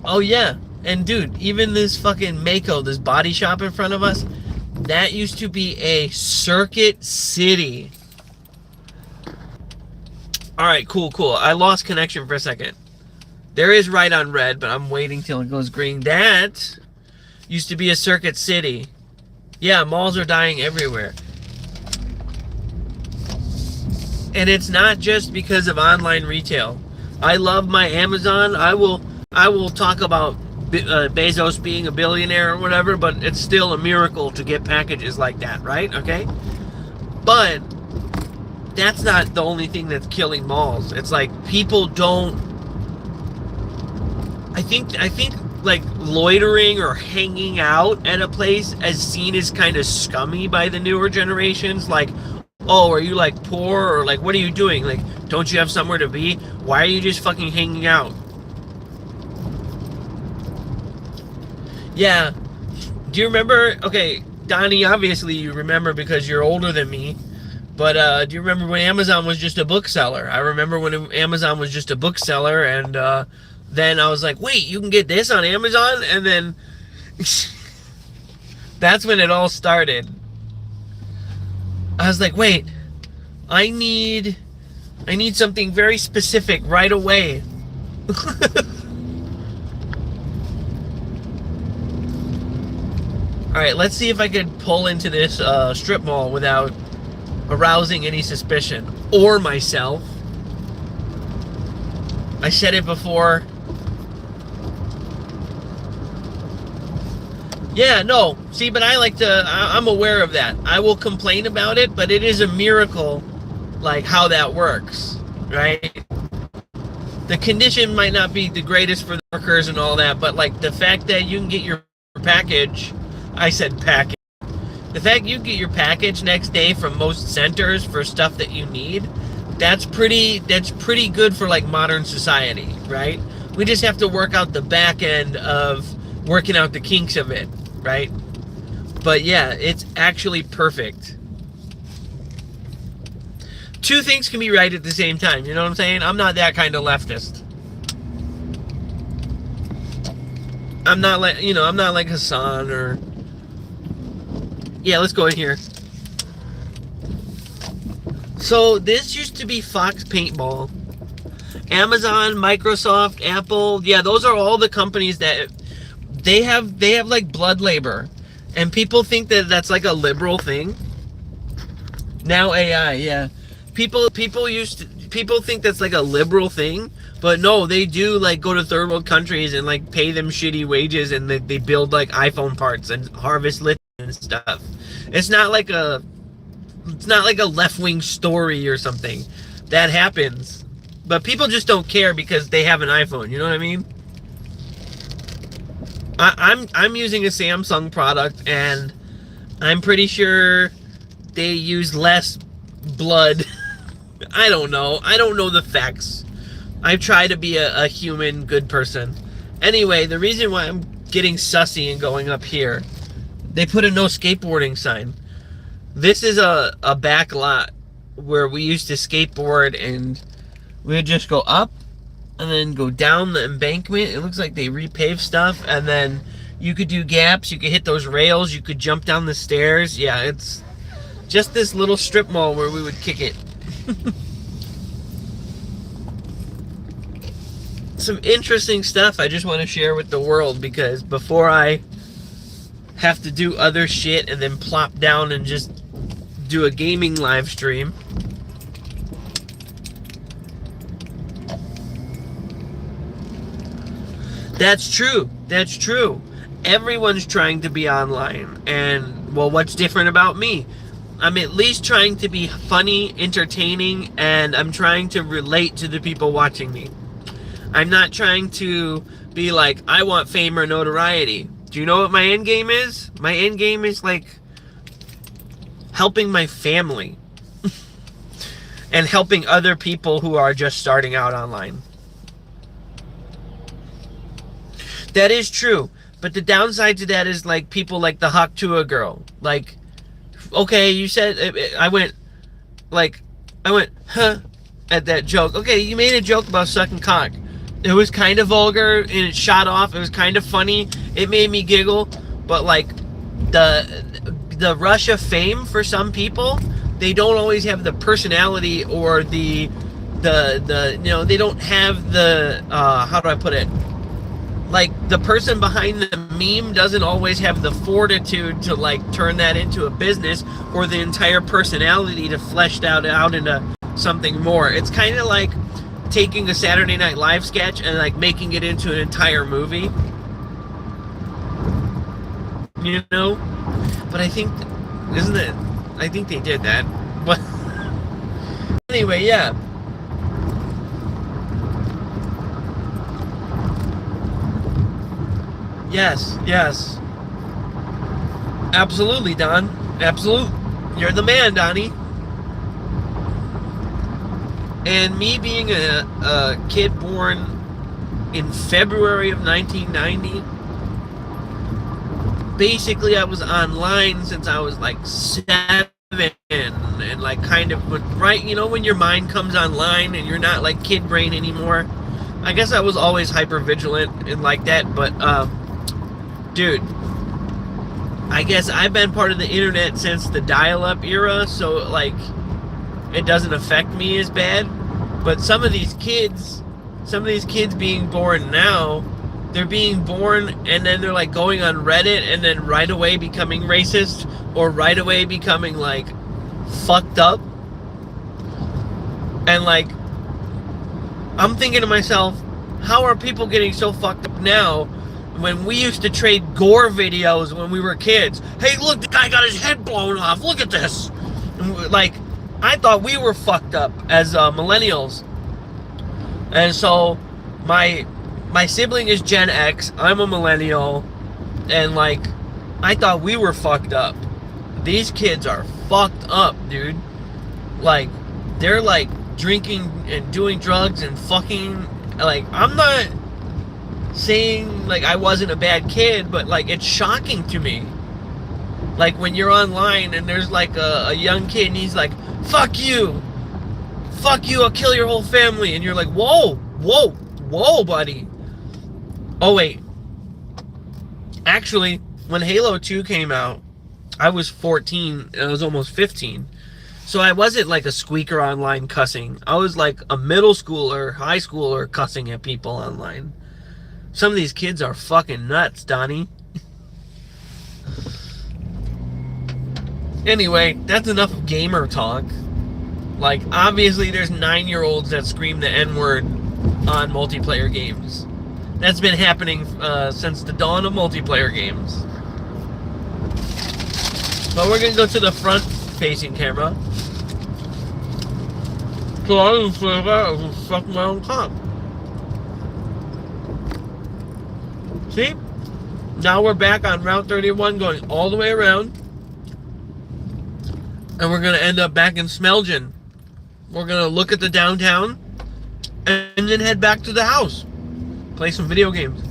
Oh yeah, and dude, even this fucking Mako, this body shop in front of us, that used to be a Circuit City. Alright, cool. I lost connection for a second. There is right on red, but I'm waiting till it goes green. That used to be a Circuit City. Yeah, malls are dying everywhere. And it's not just because of online retail. I love my Amazon. I will talk about Bezos being a billionaire or whatever, but it's still a miracle to get packages like that, right? Okay? But that's not the only thing that's killing malls. It's like people don't... I think like loitering or hanging out at a place is seen as kind of scummy by the newer generations. Like, oh, are you like poor, or like what are you doing? Like, don't you have somewhere to be? Why are you just fucking hanging out? Yeah. Do you remember? Okay, Donnie, obviously you remember because you're older than me. But do you remember when Amazon was just a bookseller? I remember when Amazon was just a bookseller, and then I was like, wait, you can get this on Amazon? And then that's when it all started. I was like, wait, I need something very specific right away. All right, let's see if I could pull into this strip mall without arousing any suspicion or myself. I said it before. Yeah, no. See, but I like to, I'm aware of that. I will complain about it, but it is a miracle, like, how that works, right? The condition might not be the greatest for the workers and all that, but, like, the fact that you can get your package, I said package. The fact you get your package next day from most centers for stuff that you need, that's pretty good for, like, modern society, right? We just have to work out the back end of working out the kinks of it, right? But yeah, it's actually perfect. Two things can be right at the same time, you know what I'm saying? I'm not that kind of leftist. I'm not like Hassan or... Yeah, let's go in here. So this used to be Fox Paintball. Amazon, Microsoft, Apple, yeah, those are all the companies that they have like blood labor. And people think that that's like a liberal thing. Now AI, yeah. People think that's like a liberal thing, but no, they do like go to third world countries and like pay them shitty wages, and they build like iPhone parts and harvest lithium and stuff. It's not like a left-wing story or something. That happens. But people just don't care because they have an iPhone, you know what I mean? I'm using a Samsung product, and I'm pretty sure they use less blood. I don't know the facts. I try to be a human good person. Anyway, the reason why I'm getting sussy and going up here, they put a no skateboarding sign. This is a back lot where we used to skateboard, and we would just go up and then go down the embankment. It looks like they repaved stuff, and then you could do gaps, you could hit those rails, you could jump down the stairs. Yeah, it's just this little strip mall where we would kick it. Some interesting stuff I just want to share with the world, because before I have to do other shit and then plop down and just do a gaming live stream. That's true. That's true. Everyone's trying to be online. And, well, what's different about me? I'm at least trying to be funny, entertaining, and I'm trying to relate to the people watching me. I'm not trying to be like, I want fame or notoriety. Do you know what my end game is? My end game is, like, helping my family. And helping other people who are just starting out online. That is true. But the downside to that is, like, people like the Hawk Tua girl. Like, okay, you said, I went, huh, at that joke. Okay, you made a joke about sucking cock. It was kind of vulgar, and it shot off. It was kind of funny. It made me giggle. But, like, the rush of fame for some people, they don't always have the personality or the you know, they don't have the, how do I put it? Like, the person behind the meme doesn't always have the fortitude to, like, turn that into a business, or the entire personality to flesh that out into something more. It's kind of like taking a Saturday Night Live sketch and, like, making it into an entire movie. You know? But I think, isn't it? I think they did that. But anyway, yeah. Yes, yes. Absolutely, Don. Absolute. You're the man, Donnie. And me being a kid born in February of 1990, basically I was online since I was like 7, and like kind of, right, you know, when your mind comes online and you're not like kid brain anymore. I guess I was always hyper vigilant and like that, but dude, I guess I've been part of the internet since the dial-up era, so like it doesn't affect me as bad. But some of these kids being born now, they're being born and then they're like going on Reddit and then right away becoming racist or right away becoming like fucked up. And like, I'm thinking to myself, how are people getting so fucked up now when we used to trade gore videos when we were kids? Hey, look, the guy got his head blown off. Look at this. And like, I thought we were fucked up as millennials. And so my sibling is Gen X. I'm a millennial. And like, I thought we were fucked up. These kids are fucked up, dude. Like, they're like drinking and doing drugs and fucking. Like, I'm not saying like I wasn't a bad kid, but like, it's shocking to me. Like, when you're online and there's like a young kid and he's like, fuck you, I'll kill your whole family. And you're like, whoa, buddy. Oh, wait. Actually, when Halo 2 came out, I was 14 and I was almost 15. So I wasn't like a squeaker online cussing. I was like a middle schooler, high schooler cussing at people online. Some of these kids are fucking nuts, Donnie. Anyway, that's enough of gamer talk. Like, obviously there's 9-year-olds that scream the N-word on multiplayer games. That's been happening since the dawn of multiplayer games. But we're gonna go to the front-facing camera. So I can say that and suck my own cock. See? Now we're back on Route 31 going all the way around. And we're going to end up back in Smelgen. We're going to look at the downtown and then head back to the house. Play some video games.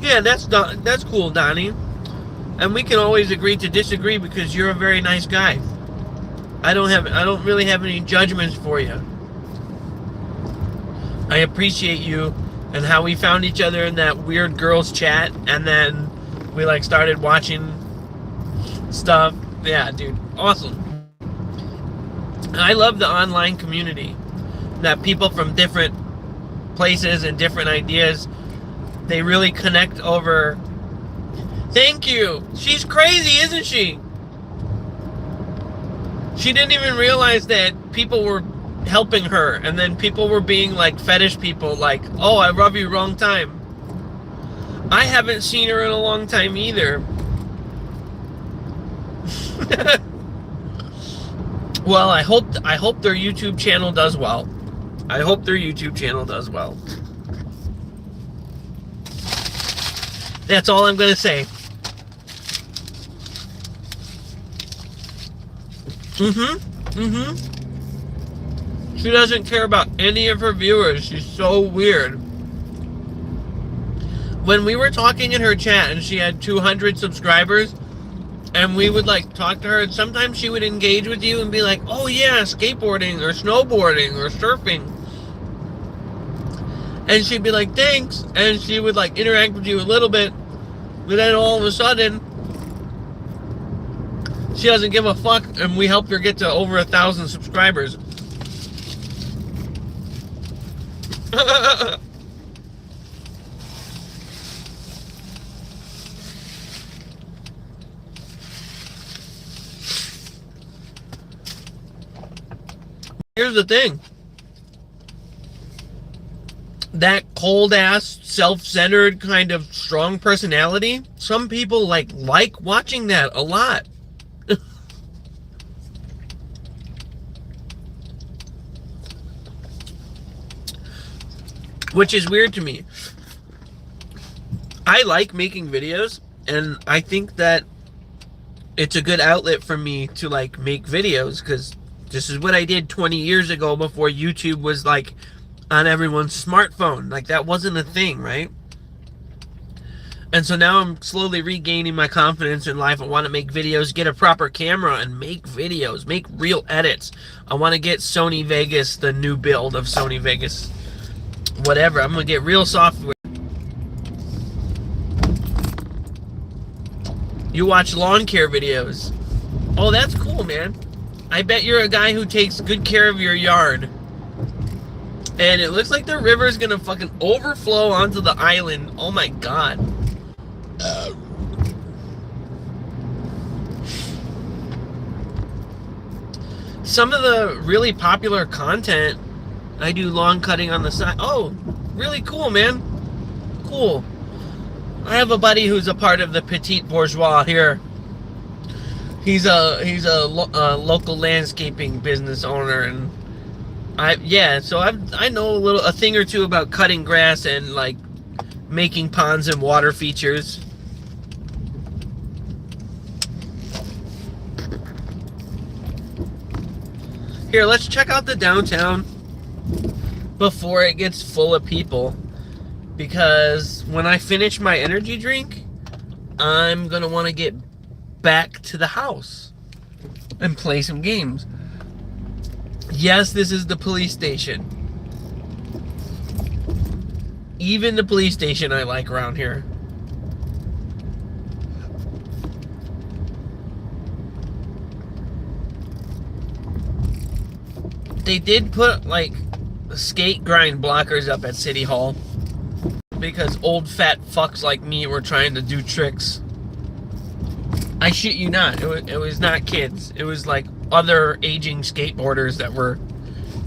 Yeah, that's cool, Donnie. And we can always agree to disagree because you're a very nice guy. I don't really have any judgments for you. I appreciate you and how we found each other in that weird girls chat and then we like started watching stuff. Yeah, dude. Awesome. I love the online community. That people from different places and different ideas, they really connect over. Thank you. She's crazy, isn't she? She didn't even realize that people were helping her, and then people were being like fetish people, like, oh, I rub you wrong time. I haven't seen her in a long time either. Well, I hope their YouTube channel does well. I hope their YouTube channel does well. That's all I'm going to say. She doesn't care about any of her viewers. She's so weird. When we were talking in her chat and she had 200 subscribers and we would like talk to her, and sometimes she would engage with you and be like, oh yeah, skateboarding or snowboarding or surfing. And she'd be like, thanks. And she would like interact with you a little bit. But then all of a sudden, she doesn't give a fuck, and we helped her get to over 1,000 subscribers. Here's the thing. That cold-ass, self-centered kind of strong personality, some people like watching that a lot. Which is weird to me. I like making videos, and I think that it's a good outlet for me to like make videos, because this is what I did 20 years ago before YouTube was like on everyone's smartphone. Like, that wasn't a thing, right? And so now I'm slowly regaining my confidence in life. I want to make videos, get a proper camera, and make videos, make real edits. I want to get Sony Vegas, the new build of Sony Vegas, whatever. I'm going to get real software. You watch lawn care videos. Oh, that's cool, man. I bet you're a guy who takes good care of your yard. And it looks like the river's going to fucking overflow onto the island. Oh my god. Some of the really popular content, I do lawn cutting on the side. Oh, really cool, man. Cool. I have a buddy who's a part of the petite bourgeois here. He's a local landscaping business owner, and I know a thing or two about cutting grass and like making ponds and water features. Here, let's check out the downtown before it gets full of people, because when I finish my energy drink, I'm gonna want to get back to the house and play some games. Yes, this is the police station. Even the police station I like around here. They did put like skate grind blockers up at City Hall because old fat fucks like me were trying to do tricks. I shit you not. It was not kids. It was like other aging skateboarders that were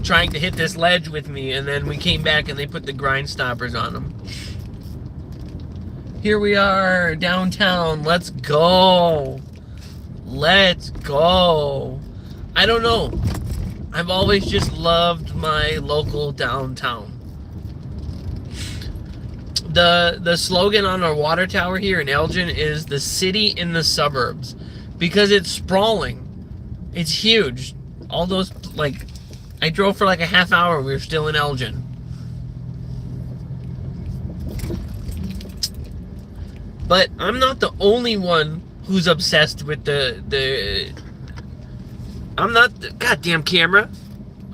trying to hit this ledge with me, and then we came back and they put the grind stoppers on them. Here we are downtown. Let's go. Let's go. I don't know. I've always just loved my local downtown. The slogan on our water tower here in Elgin is the city in the suburbs, because it's sprawling. It's huge. All those, like, I drove for like a half hour. We were still in Elgin. But I'm not the only one who's obsessed with I'm not the goddamn camera.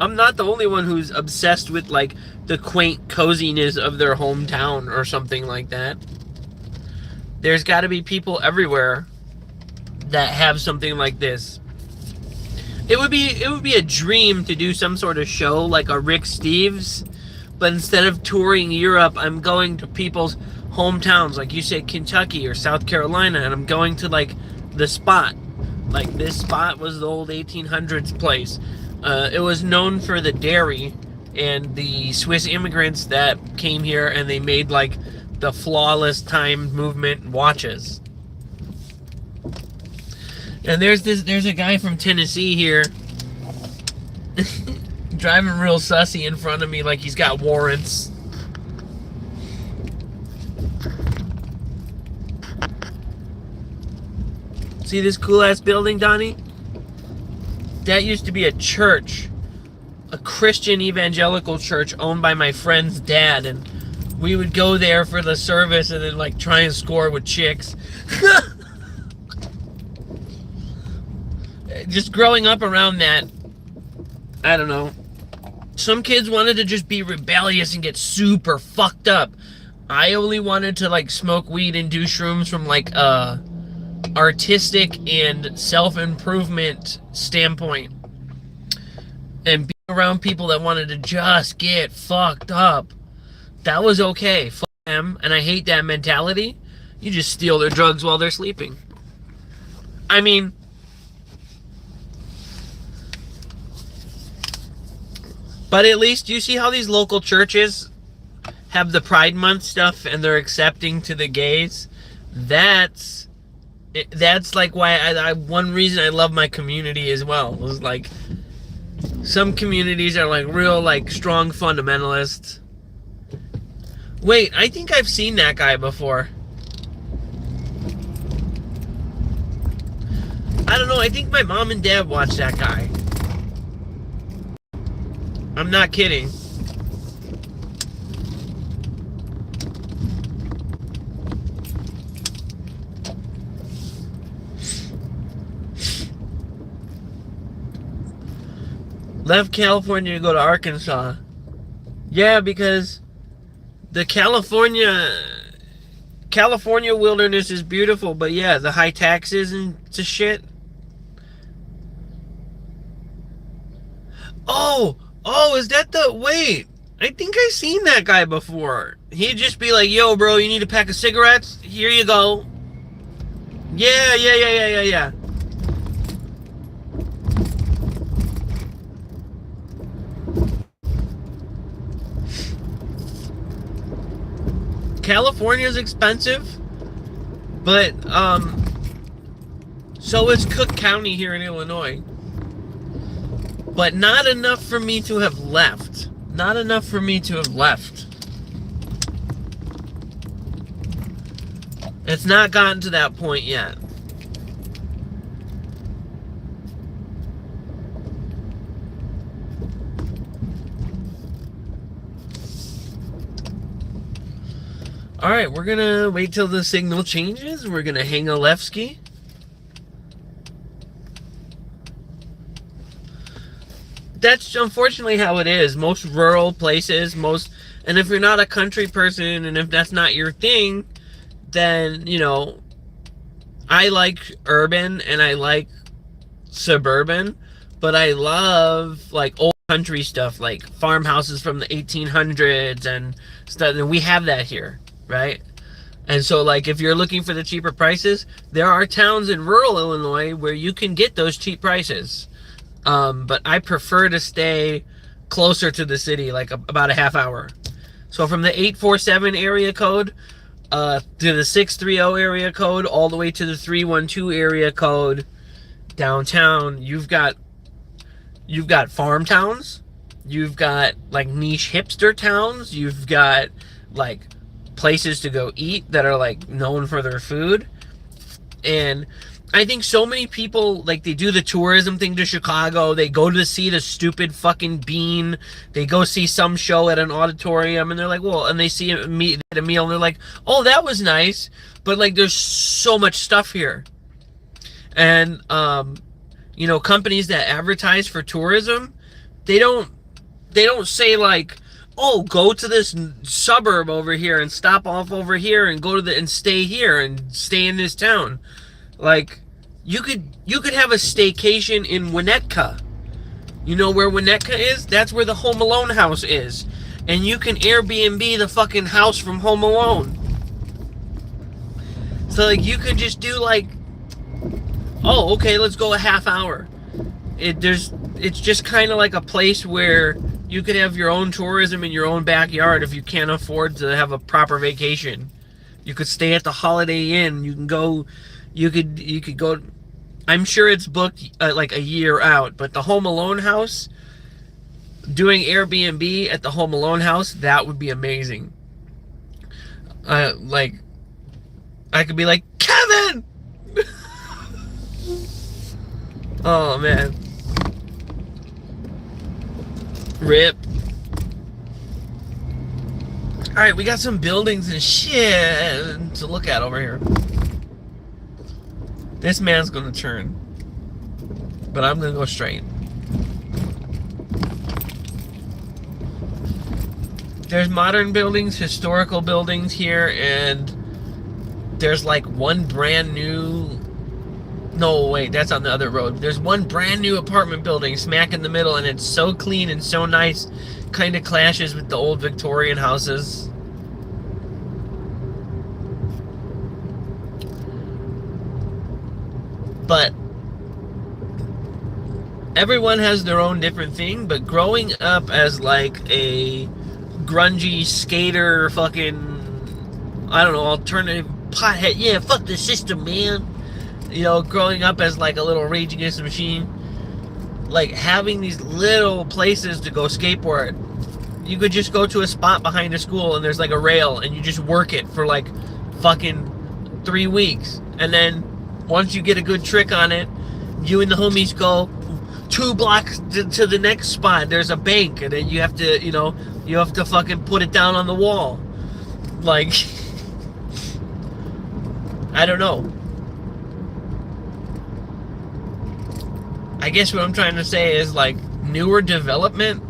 I'm not the only one who's obsessed with like the quaint coziness of their hometown or something like that. There's got to be people everywhere that have something like this. It would be a dream to do some sort of show like a Rick Steves, but instead of touring Europe, I'm going to people's hometowns, like you say, Kentucky or South Carolina, and I'm going to like the spot. Like this spot was the old 1800s place. It was known for the dairy and the Swiss immigrants that came here, and they made like the flawless time movement watches. And there's a guy from Tennessee here driving real sussy in front of me like he's got warrants. See this cool ass building, Donnie? That used to be a church, a Christian evangelical church owned by my friend's dad, and we would go there for the service and then like try and score with chicks. Just growing up around that, I don't know. Some kids wanted to just be rebellious and get super fucked up. I only wanted to like smoke weed and do shrooms from like artistic and self-improvement standpoint, and be around people that wanted to just get fucked up. That was okay. Fuck them. And I hate that mentality. You just steal their drugs while they're sleeping. I mean, but at least you see how these local churches have the Pride Month stuff and they're accepting to the gays. That's like why I one reason I love my community as well. It was like some communities are like real like strong fundamentalists. Wait, I think I've seen that guy before. I don't know, I think my mom and dad watched that guy. I'm not kidding. Left California to go to Arkansas. Yeah, because the California wilderness is beautiful, but yeah, the high taxes and to shit. Oh, is that the wait? I think I seen that guy before. He'd just be like, "Yo, bro, you need a pack of cigarettes? Here you go." Yeah. California's expensive, but so is Cook County here in Illinois. But not enough for me to have left. Not enough for me to have left. It's not gotten to that point yet. Alright, we're gonna wait till the signal changes. We're gonna hang a left ski. That's unfortunately how it is. Most rural places, and if you're not a country person and if that's not your thing, then, you know, I like urban and I like suburban, but I love like old country stuff, like farmhouses from the 1800s and stuff, and we have that here, right? And so, like, if you're looking for the cheaper prices, there are towns in rural Illinois where you can get those cheap prices. But I prefer to stay closer to the city, like about a half hour. So from the 847 area code to the 630 area code, all the way to the 312 area code downtown, you've got farm towns, you've got like niche hipster towns, you've got like places to go eat that are like known for their food. And I think so many people, like, they do the tourism thing to Chicago. They go to see the stupid fucking Bean. They go see some show at an auditorium, and they're like, well, and they see a meal, and they're like, oh, that was nice. But, like, there's so much stuff here. And, you know, companies that advertise for tourism, they don't say, like, oh, go to this suburb over here and stop off over here and go to and stay here and stay in this town. Like, you could have a staycation in Winnetka. You know where Winnetka is? That's where the Home Alone house is. And you can Airbnb the fucking house from Home Alone. So, like, you could just do, like, oh, okay, let's go a half hour. It's just kind of like a place where you could have your own tourism in your own backyard if you can't afford to have a proper vacation. You could stay at the Holiday Inn. You can go... You could go. I'm sure it's booked like a year out, but the Home Alone house, doing Airbnb at the Home Alone house, that would be amazing. Like, I could be like, Kevin. Oh man. Rip. All right, we got some buildings and shit to look at over here. This man's gonna turn, but I'm gonna go straight. There's modern buildings, historical buildings here, and there's like one brand new... No, wait, that's on the other road. There's one brand new apartment building smack in the middle, and it's so clean and so nice. Kind of clashes with the old Victorian houses. But everyone has their own different thing. But growing up as like a grungy skater, fucking, I don't know, alternative pothead, yeah, fuck the system, man. You know, growing up as like a little Rage Against the Machine, like having these little places to go skateboard. You could just go to a spot behind a school and there's like a rail and you just work it for like fucking 3 weeks. And then once you get a good trick on it, you and the homies go 2 blocks to the next spot. There's a bank, and then you have to, you know, you have to fucking put it down on the wall. Like, I don't know. I guess what I'm trying to say is, like, newer development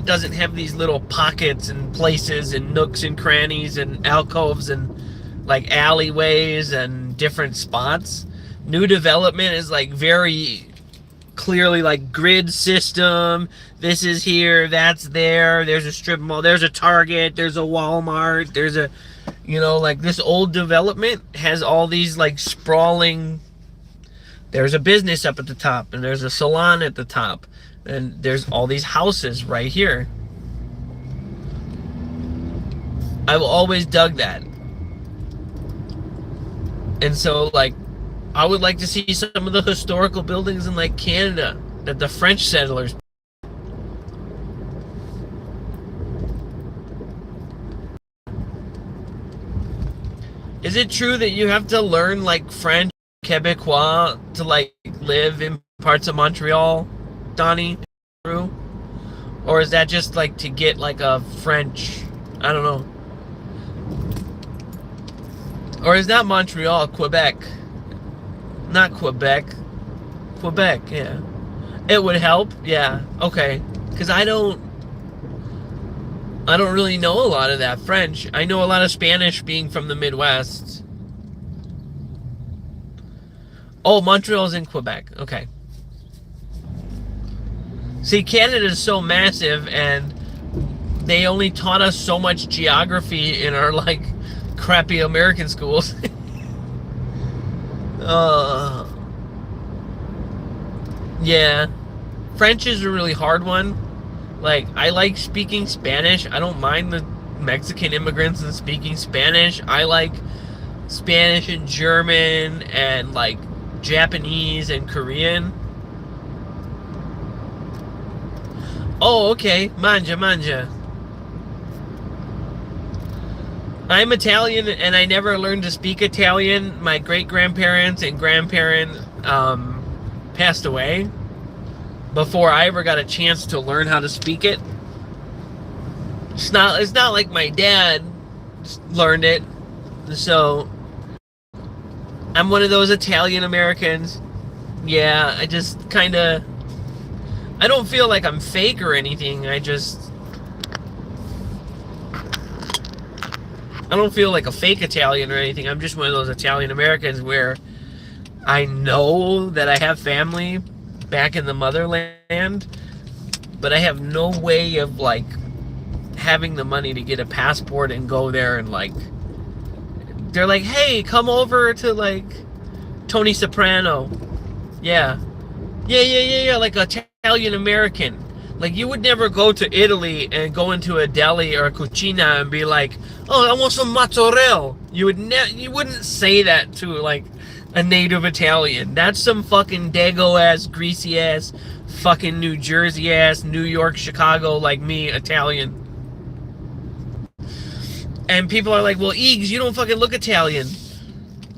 doesn't have these little pockets and places and nooks and crannies and alcoves and like alleyways and different spots. New development is like very clearly like grid system. This is here, that's there. There's a strip mall, there's a Target, there's a Walmart, there's a, like this old development has all these like sprawling. There's a business up at the top, and there's a salon at the top, and there's all these houses right here. I've always dug that. And so, like, I would like to see some of the historical buildings in, like, Canada that the French settlers. Is it true that you have to learn, like, French, Quebecois to, like, live in parts of Montreal, Donnie? True? Or is that just, like, to get, like, a French, I don't know. Or is that Montreal, Quebec? Not Quebec. Quebec, yeah. It would help, yeah. Okay. Because I don't really know a lot of that French. I know a lot of Spanish being from the Midwest. Oh, Montreal's in Quebec. Okay. See, Canada's so massive, and they only taught us so much geography in our, like, crappy American schools. Yeah. French is a really hard one. Like, I like speaking Spanish. I don't mind the Mexican immigrants and speaking Spanish. I like Spanish and German and, like, Japanese and Korean. Oh, okay. Manja. I'm Italian, and I never learned to speak Italian. My great-grandparents and grandparents passed away before I ever got a chance to learn how to speak it. It's not like my dad learned it. So I'm one of those Italian Americans. Yeah, I just kind of, I don't feel like I'm fake or anything. I don't feel like a fake Italian or anything. I'm just one of those Italian Americans where I know that I have family back in the motherland, but I have no way of, like, having the money to get a passport and go there and, like, they're like, hey, come over to, like, Tony Soprano. Yeah, like Italian American. Like, you would never go to Italy and go into a deli or a cucina and be like, oh, I want some mozzarella. You wouldn't say that to, like, a native Italian. That's some fucking Dago-ass, greasy-ass, fucking New Jersey-ass, New York, Chicago, like me, Italian. And people are like, well, Eages, you don't fucking look Italian.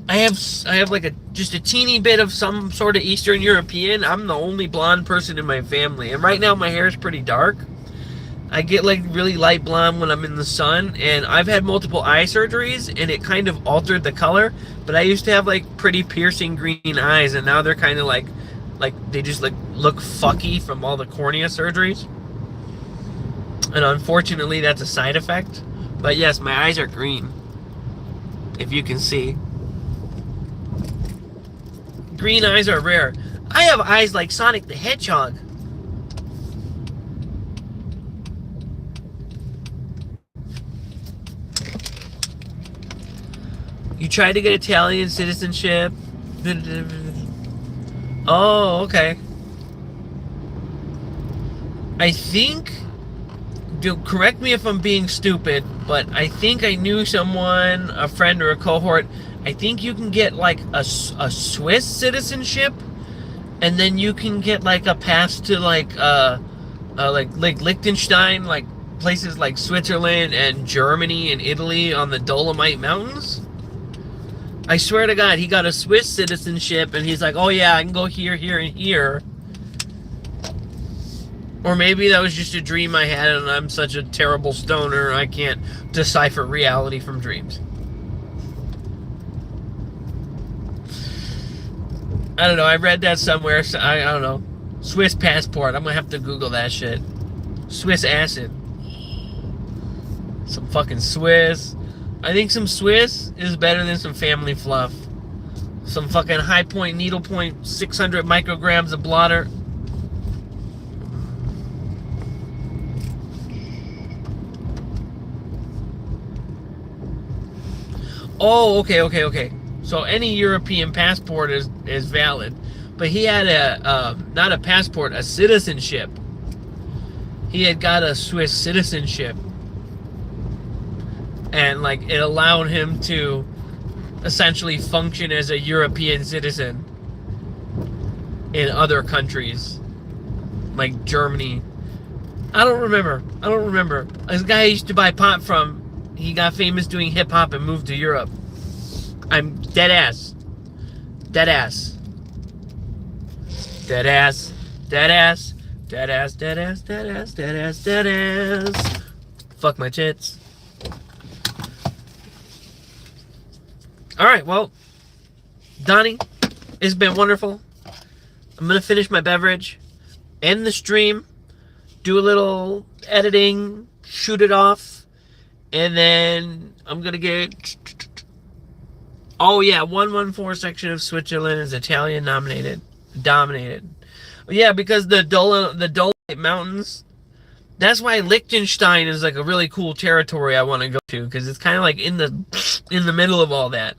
I have like just a teeny bit of some sort of Eastern European. I'm the only blonde person in my family. And right now my hair is pretty dark. I get like really light blonde when I'm in the sun, and I've had multiple eye surgeries and it kind of altered the color, but I used to have like pretty piercing green eyes, and now they're kind of like they just like look fucky from all the cornea surgeries. And unfortunately that's a side effect. But yes, my eyes are green, if you can see. Green eyes are rare. I have eyes like Sonic the Hedgehog. You tried to get Italian citizenship. Oh, okay. I think, correct me if I'm being stupid, but I think I knew someone, a friend or a cohort, I think you can get like a Swiss citizenship, and then you can get like a pass to like Liechtenstein, like places like Switzerland and Germany and Italy on the Dolomite Mountains. I swear to God, he got a Swiss citizenship, and he's like, oh yeah, I can go here, here, and here. Or maybe that was just a dream I had, and I'm such a terrible stoner, I can't decipher reality from dreams. I don't know, I read that somewhere, so I don't know. Swiss passport. I'm gonna have to Google that shit. Swiss acid. Some fucking Swiss. I think some Swiss is better than some family fluff. Some fucking high point, needle point, 600 micrograms of blotter. Oh, okay. So any European passport is valid, but he had a not a passport, a citizenship. He had got a Swiss citizenship, and like it allowed him to essentially function as a European citizen in other countries, like Germany. I don't remember. This guy I used to buy pot from, he got famous doing hip hop and moved to Europe. I'm dead ass. Fuck my tits. Alright, well, Donnie, it's been wonderful. I'm gonna finish my beverage, end the stream, do a little editing, shoot it off, and then I'm gonna get... Oh yeah, 114 section of Switzerland is Italian dominated. Yeah, because the Dolomite Mountains, that's why Liechtenstein is like a really cool territory I want to go to, because it's kind of like in the middle of all that.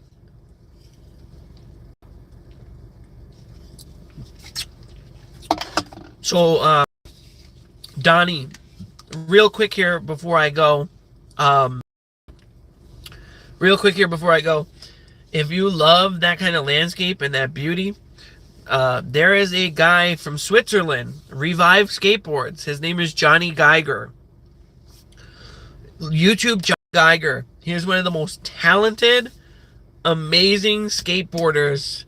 So, Donnie, real quick here before I go, if you love that kind of landscape and that beauty, there is a guy from Switzerland, Revive Skateboards. His name is Johnny Geiger. YouTube Johnny Geiger. He is one of the most talented, amazing skateboarders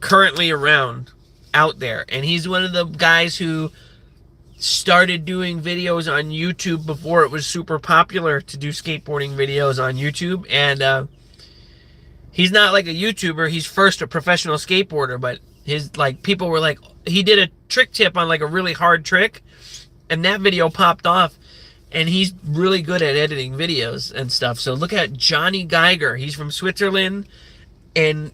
currently around out there. And he's one of the guys who started doing videos on YouTube before it was super popular to do skateboarding videos on YouTube. And he's not like a YouTuber. He's first a professional skateboarder, but his like people were like, he did a trick tip on like a really hard trick, and that video popped off, and he's really good at editing videos and stuff. So look at Johnny Geiger. He's from Switzerland, and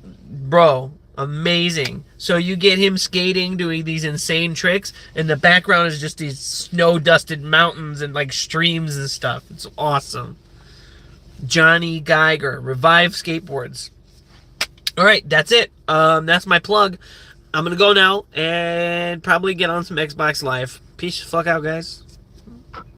bro, amazing. So you get him skating, doing these insane tricks, and the background is just these snow-dusted mountains and like streams and stuff. It's awesome. Johnny Geiger, Revive Skateboards. All right, that's it. That's my plug. I'm gonna go now and probably get on some Xbox Live. Peace the fuck out, guys.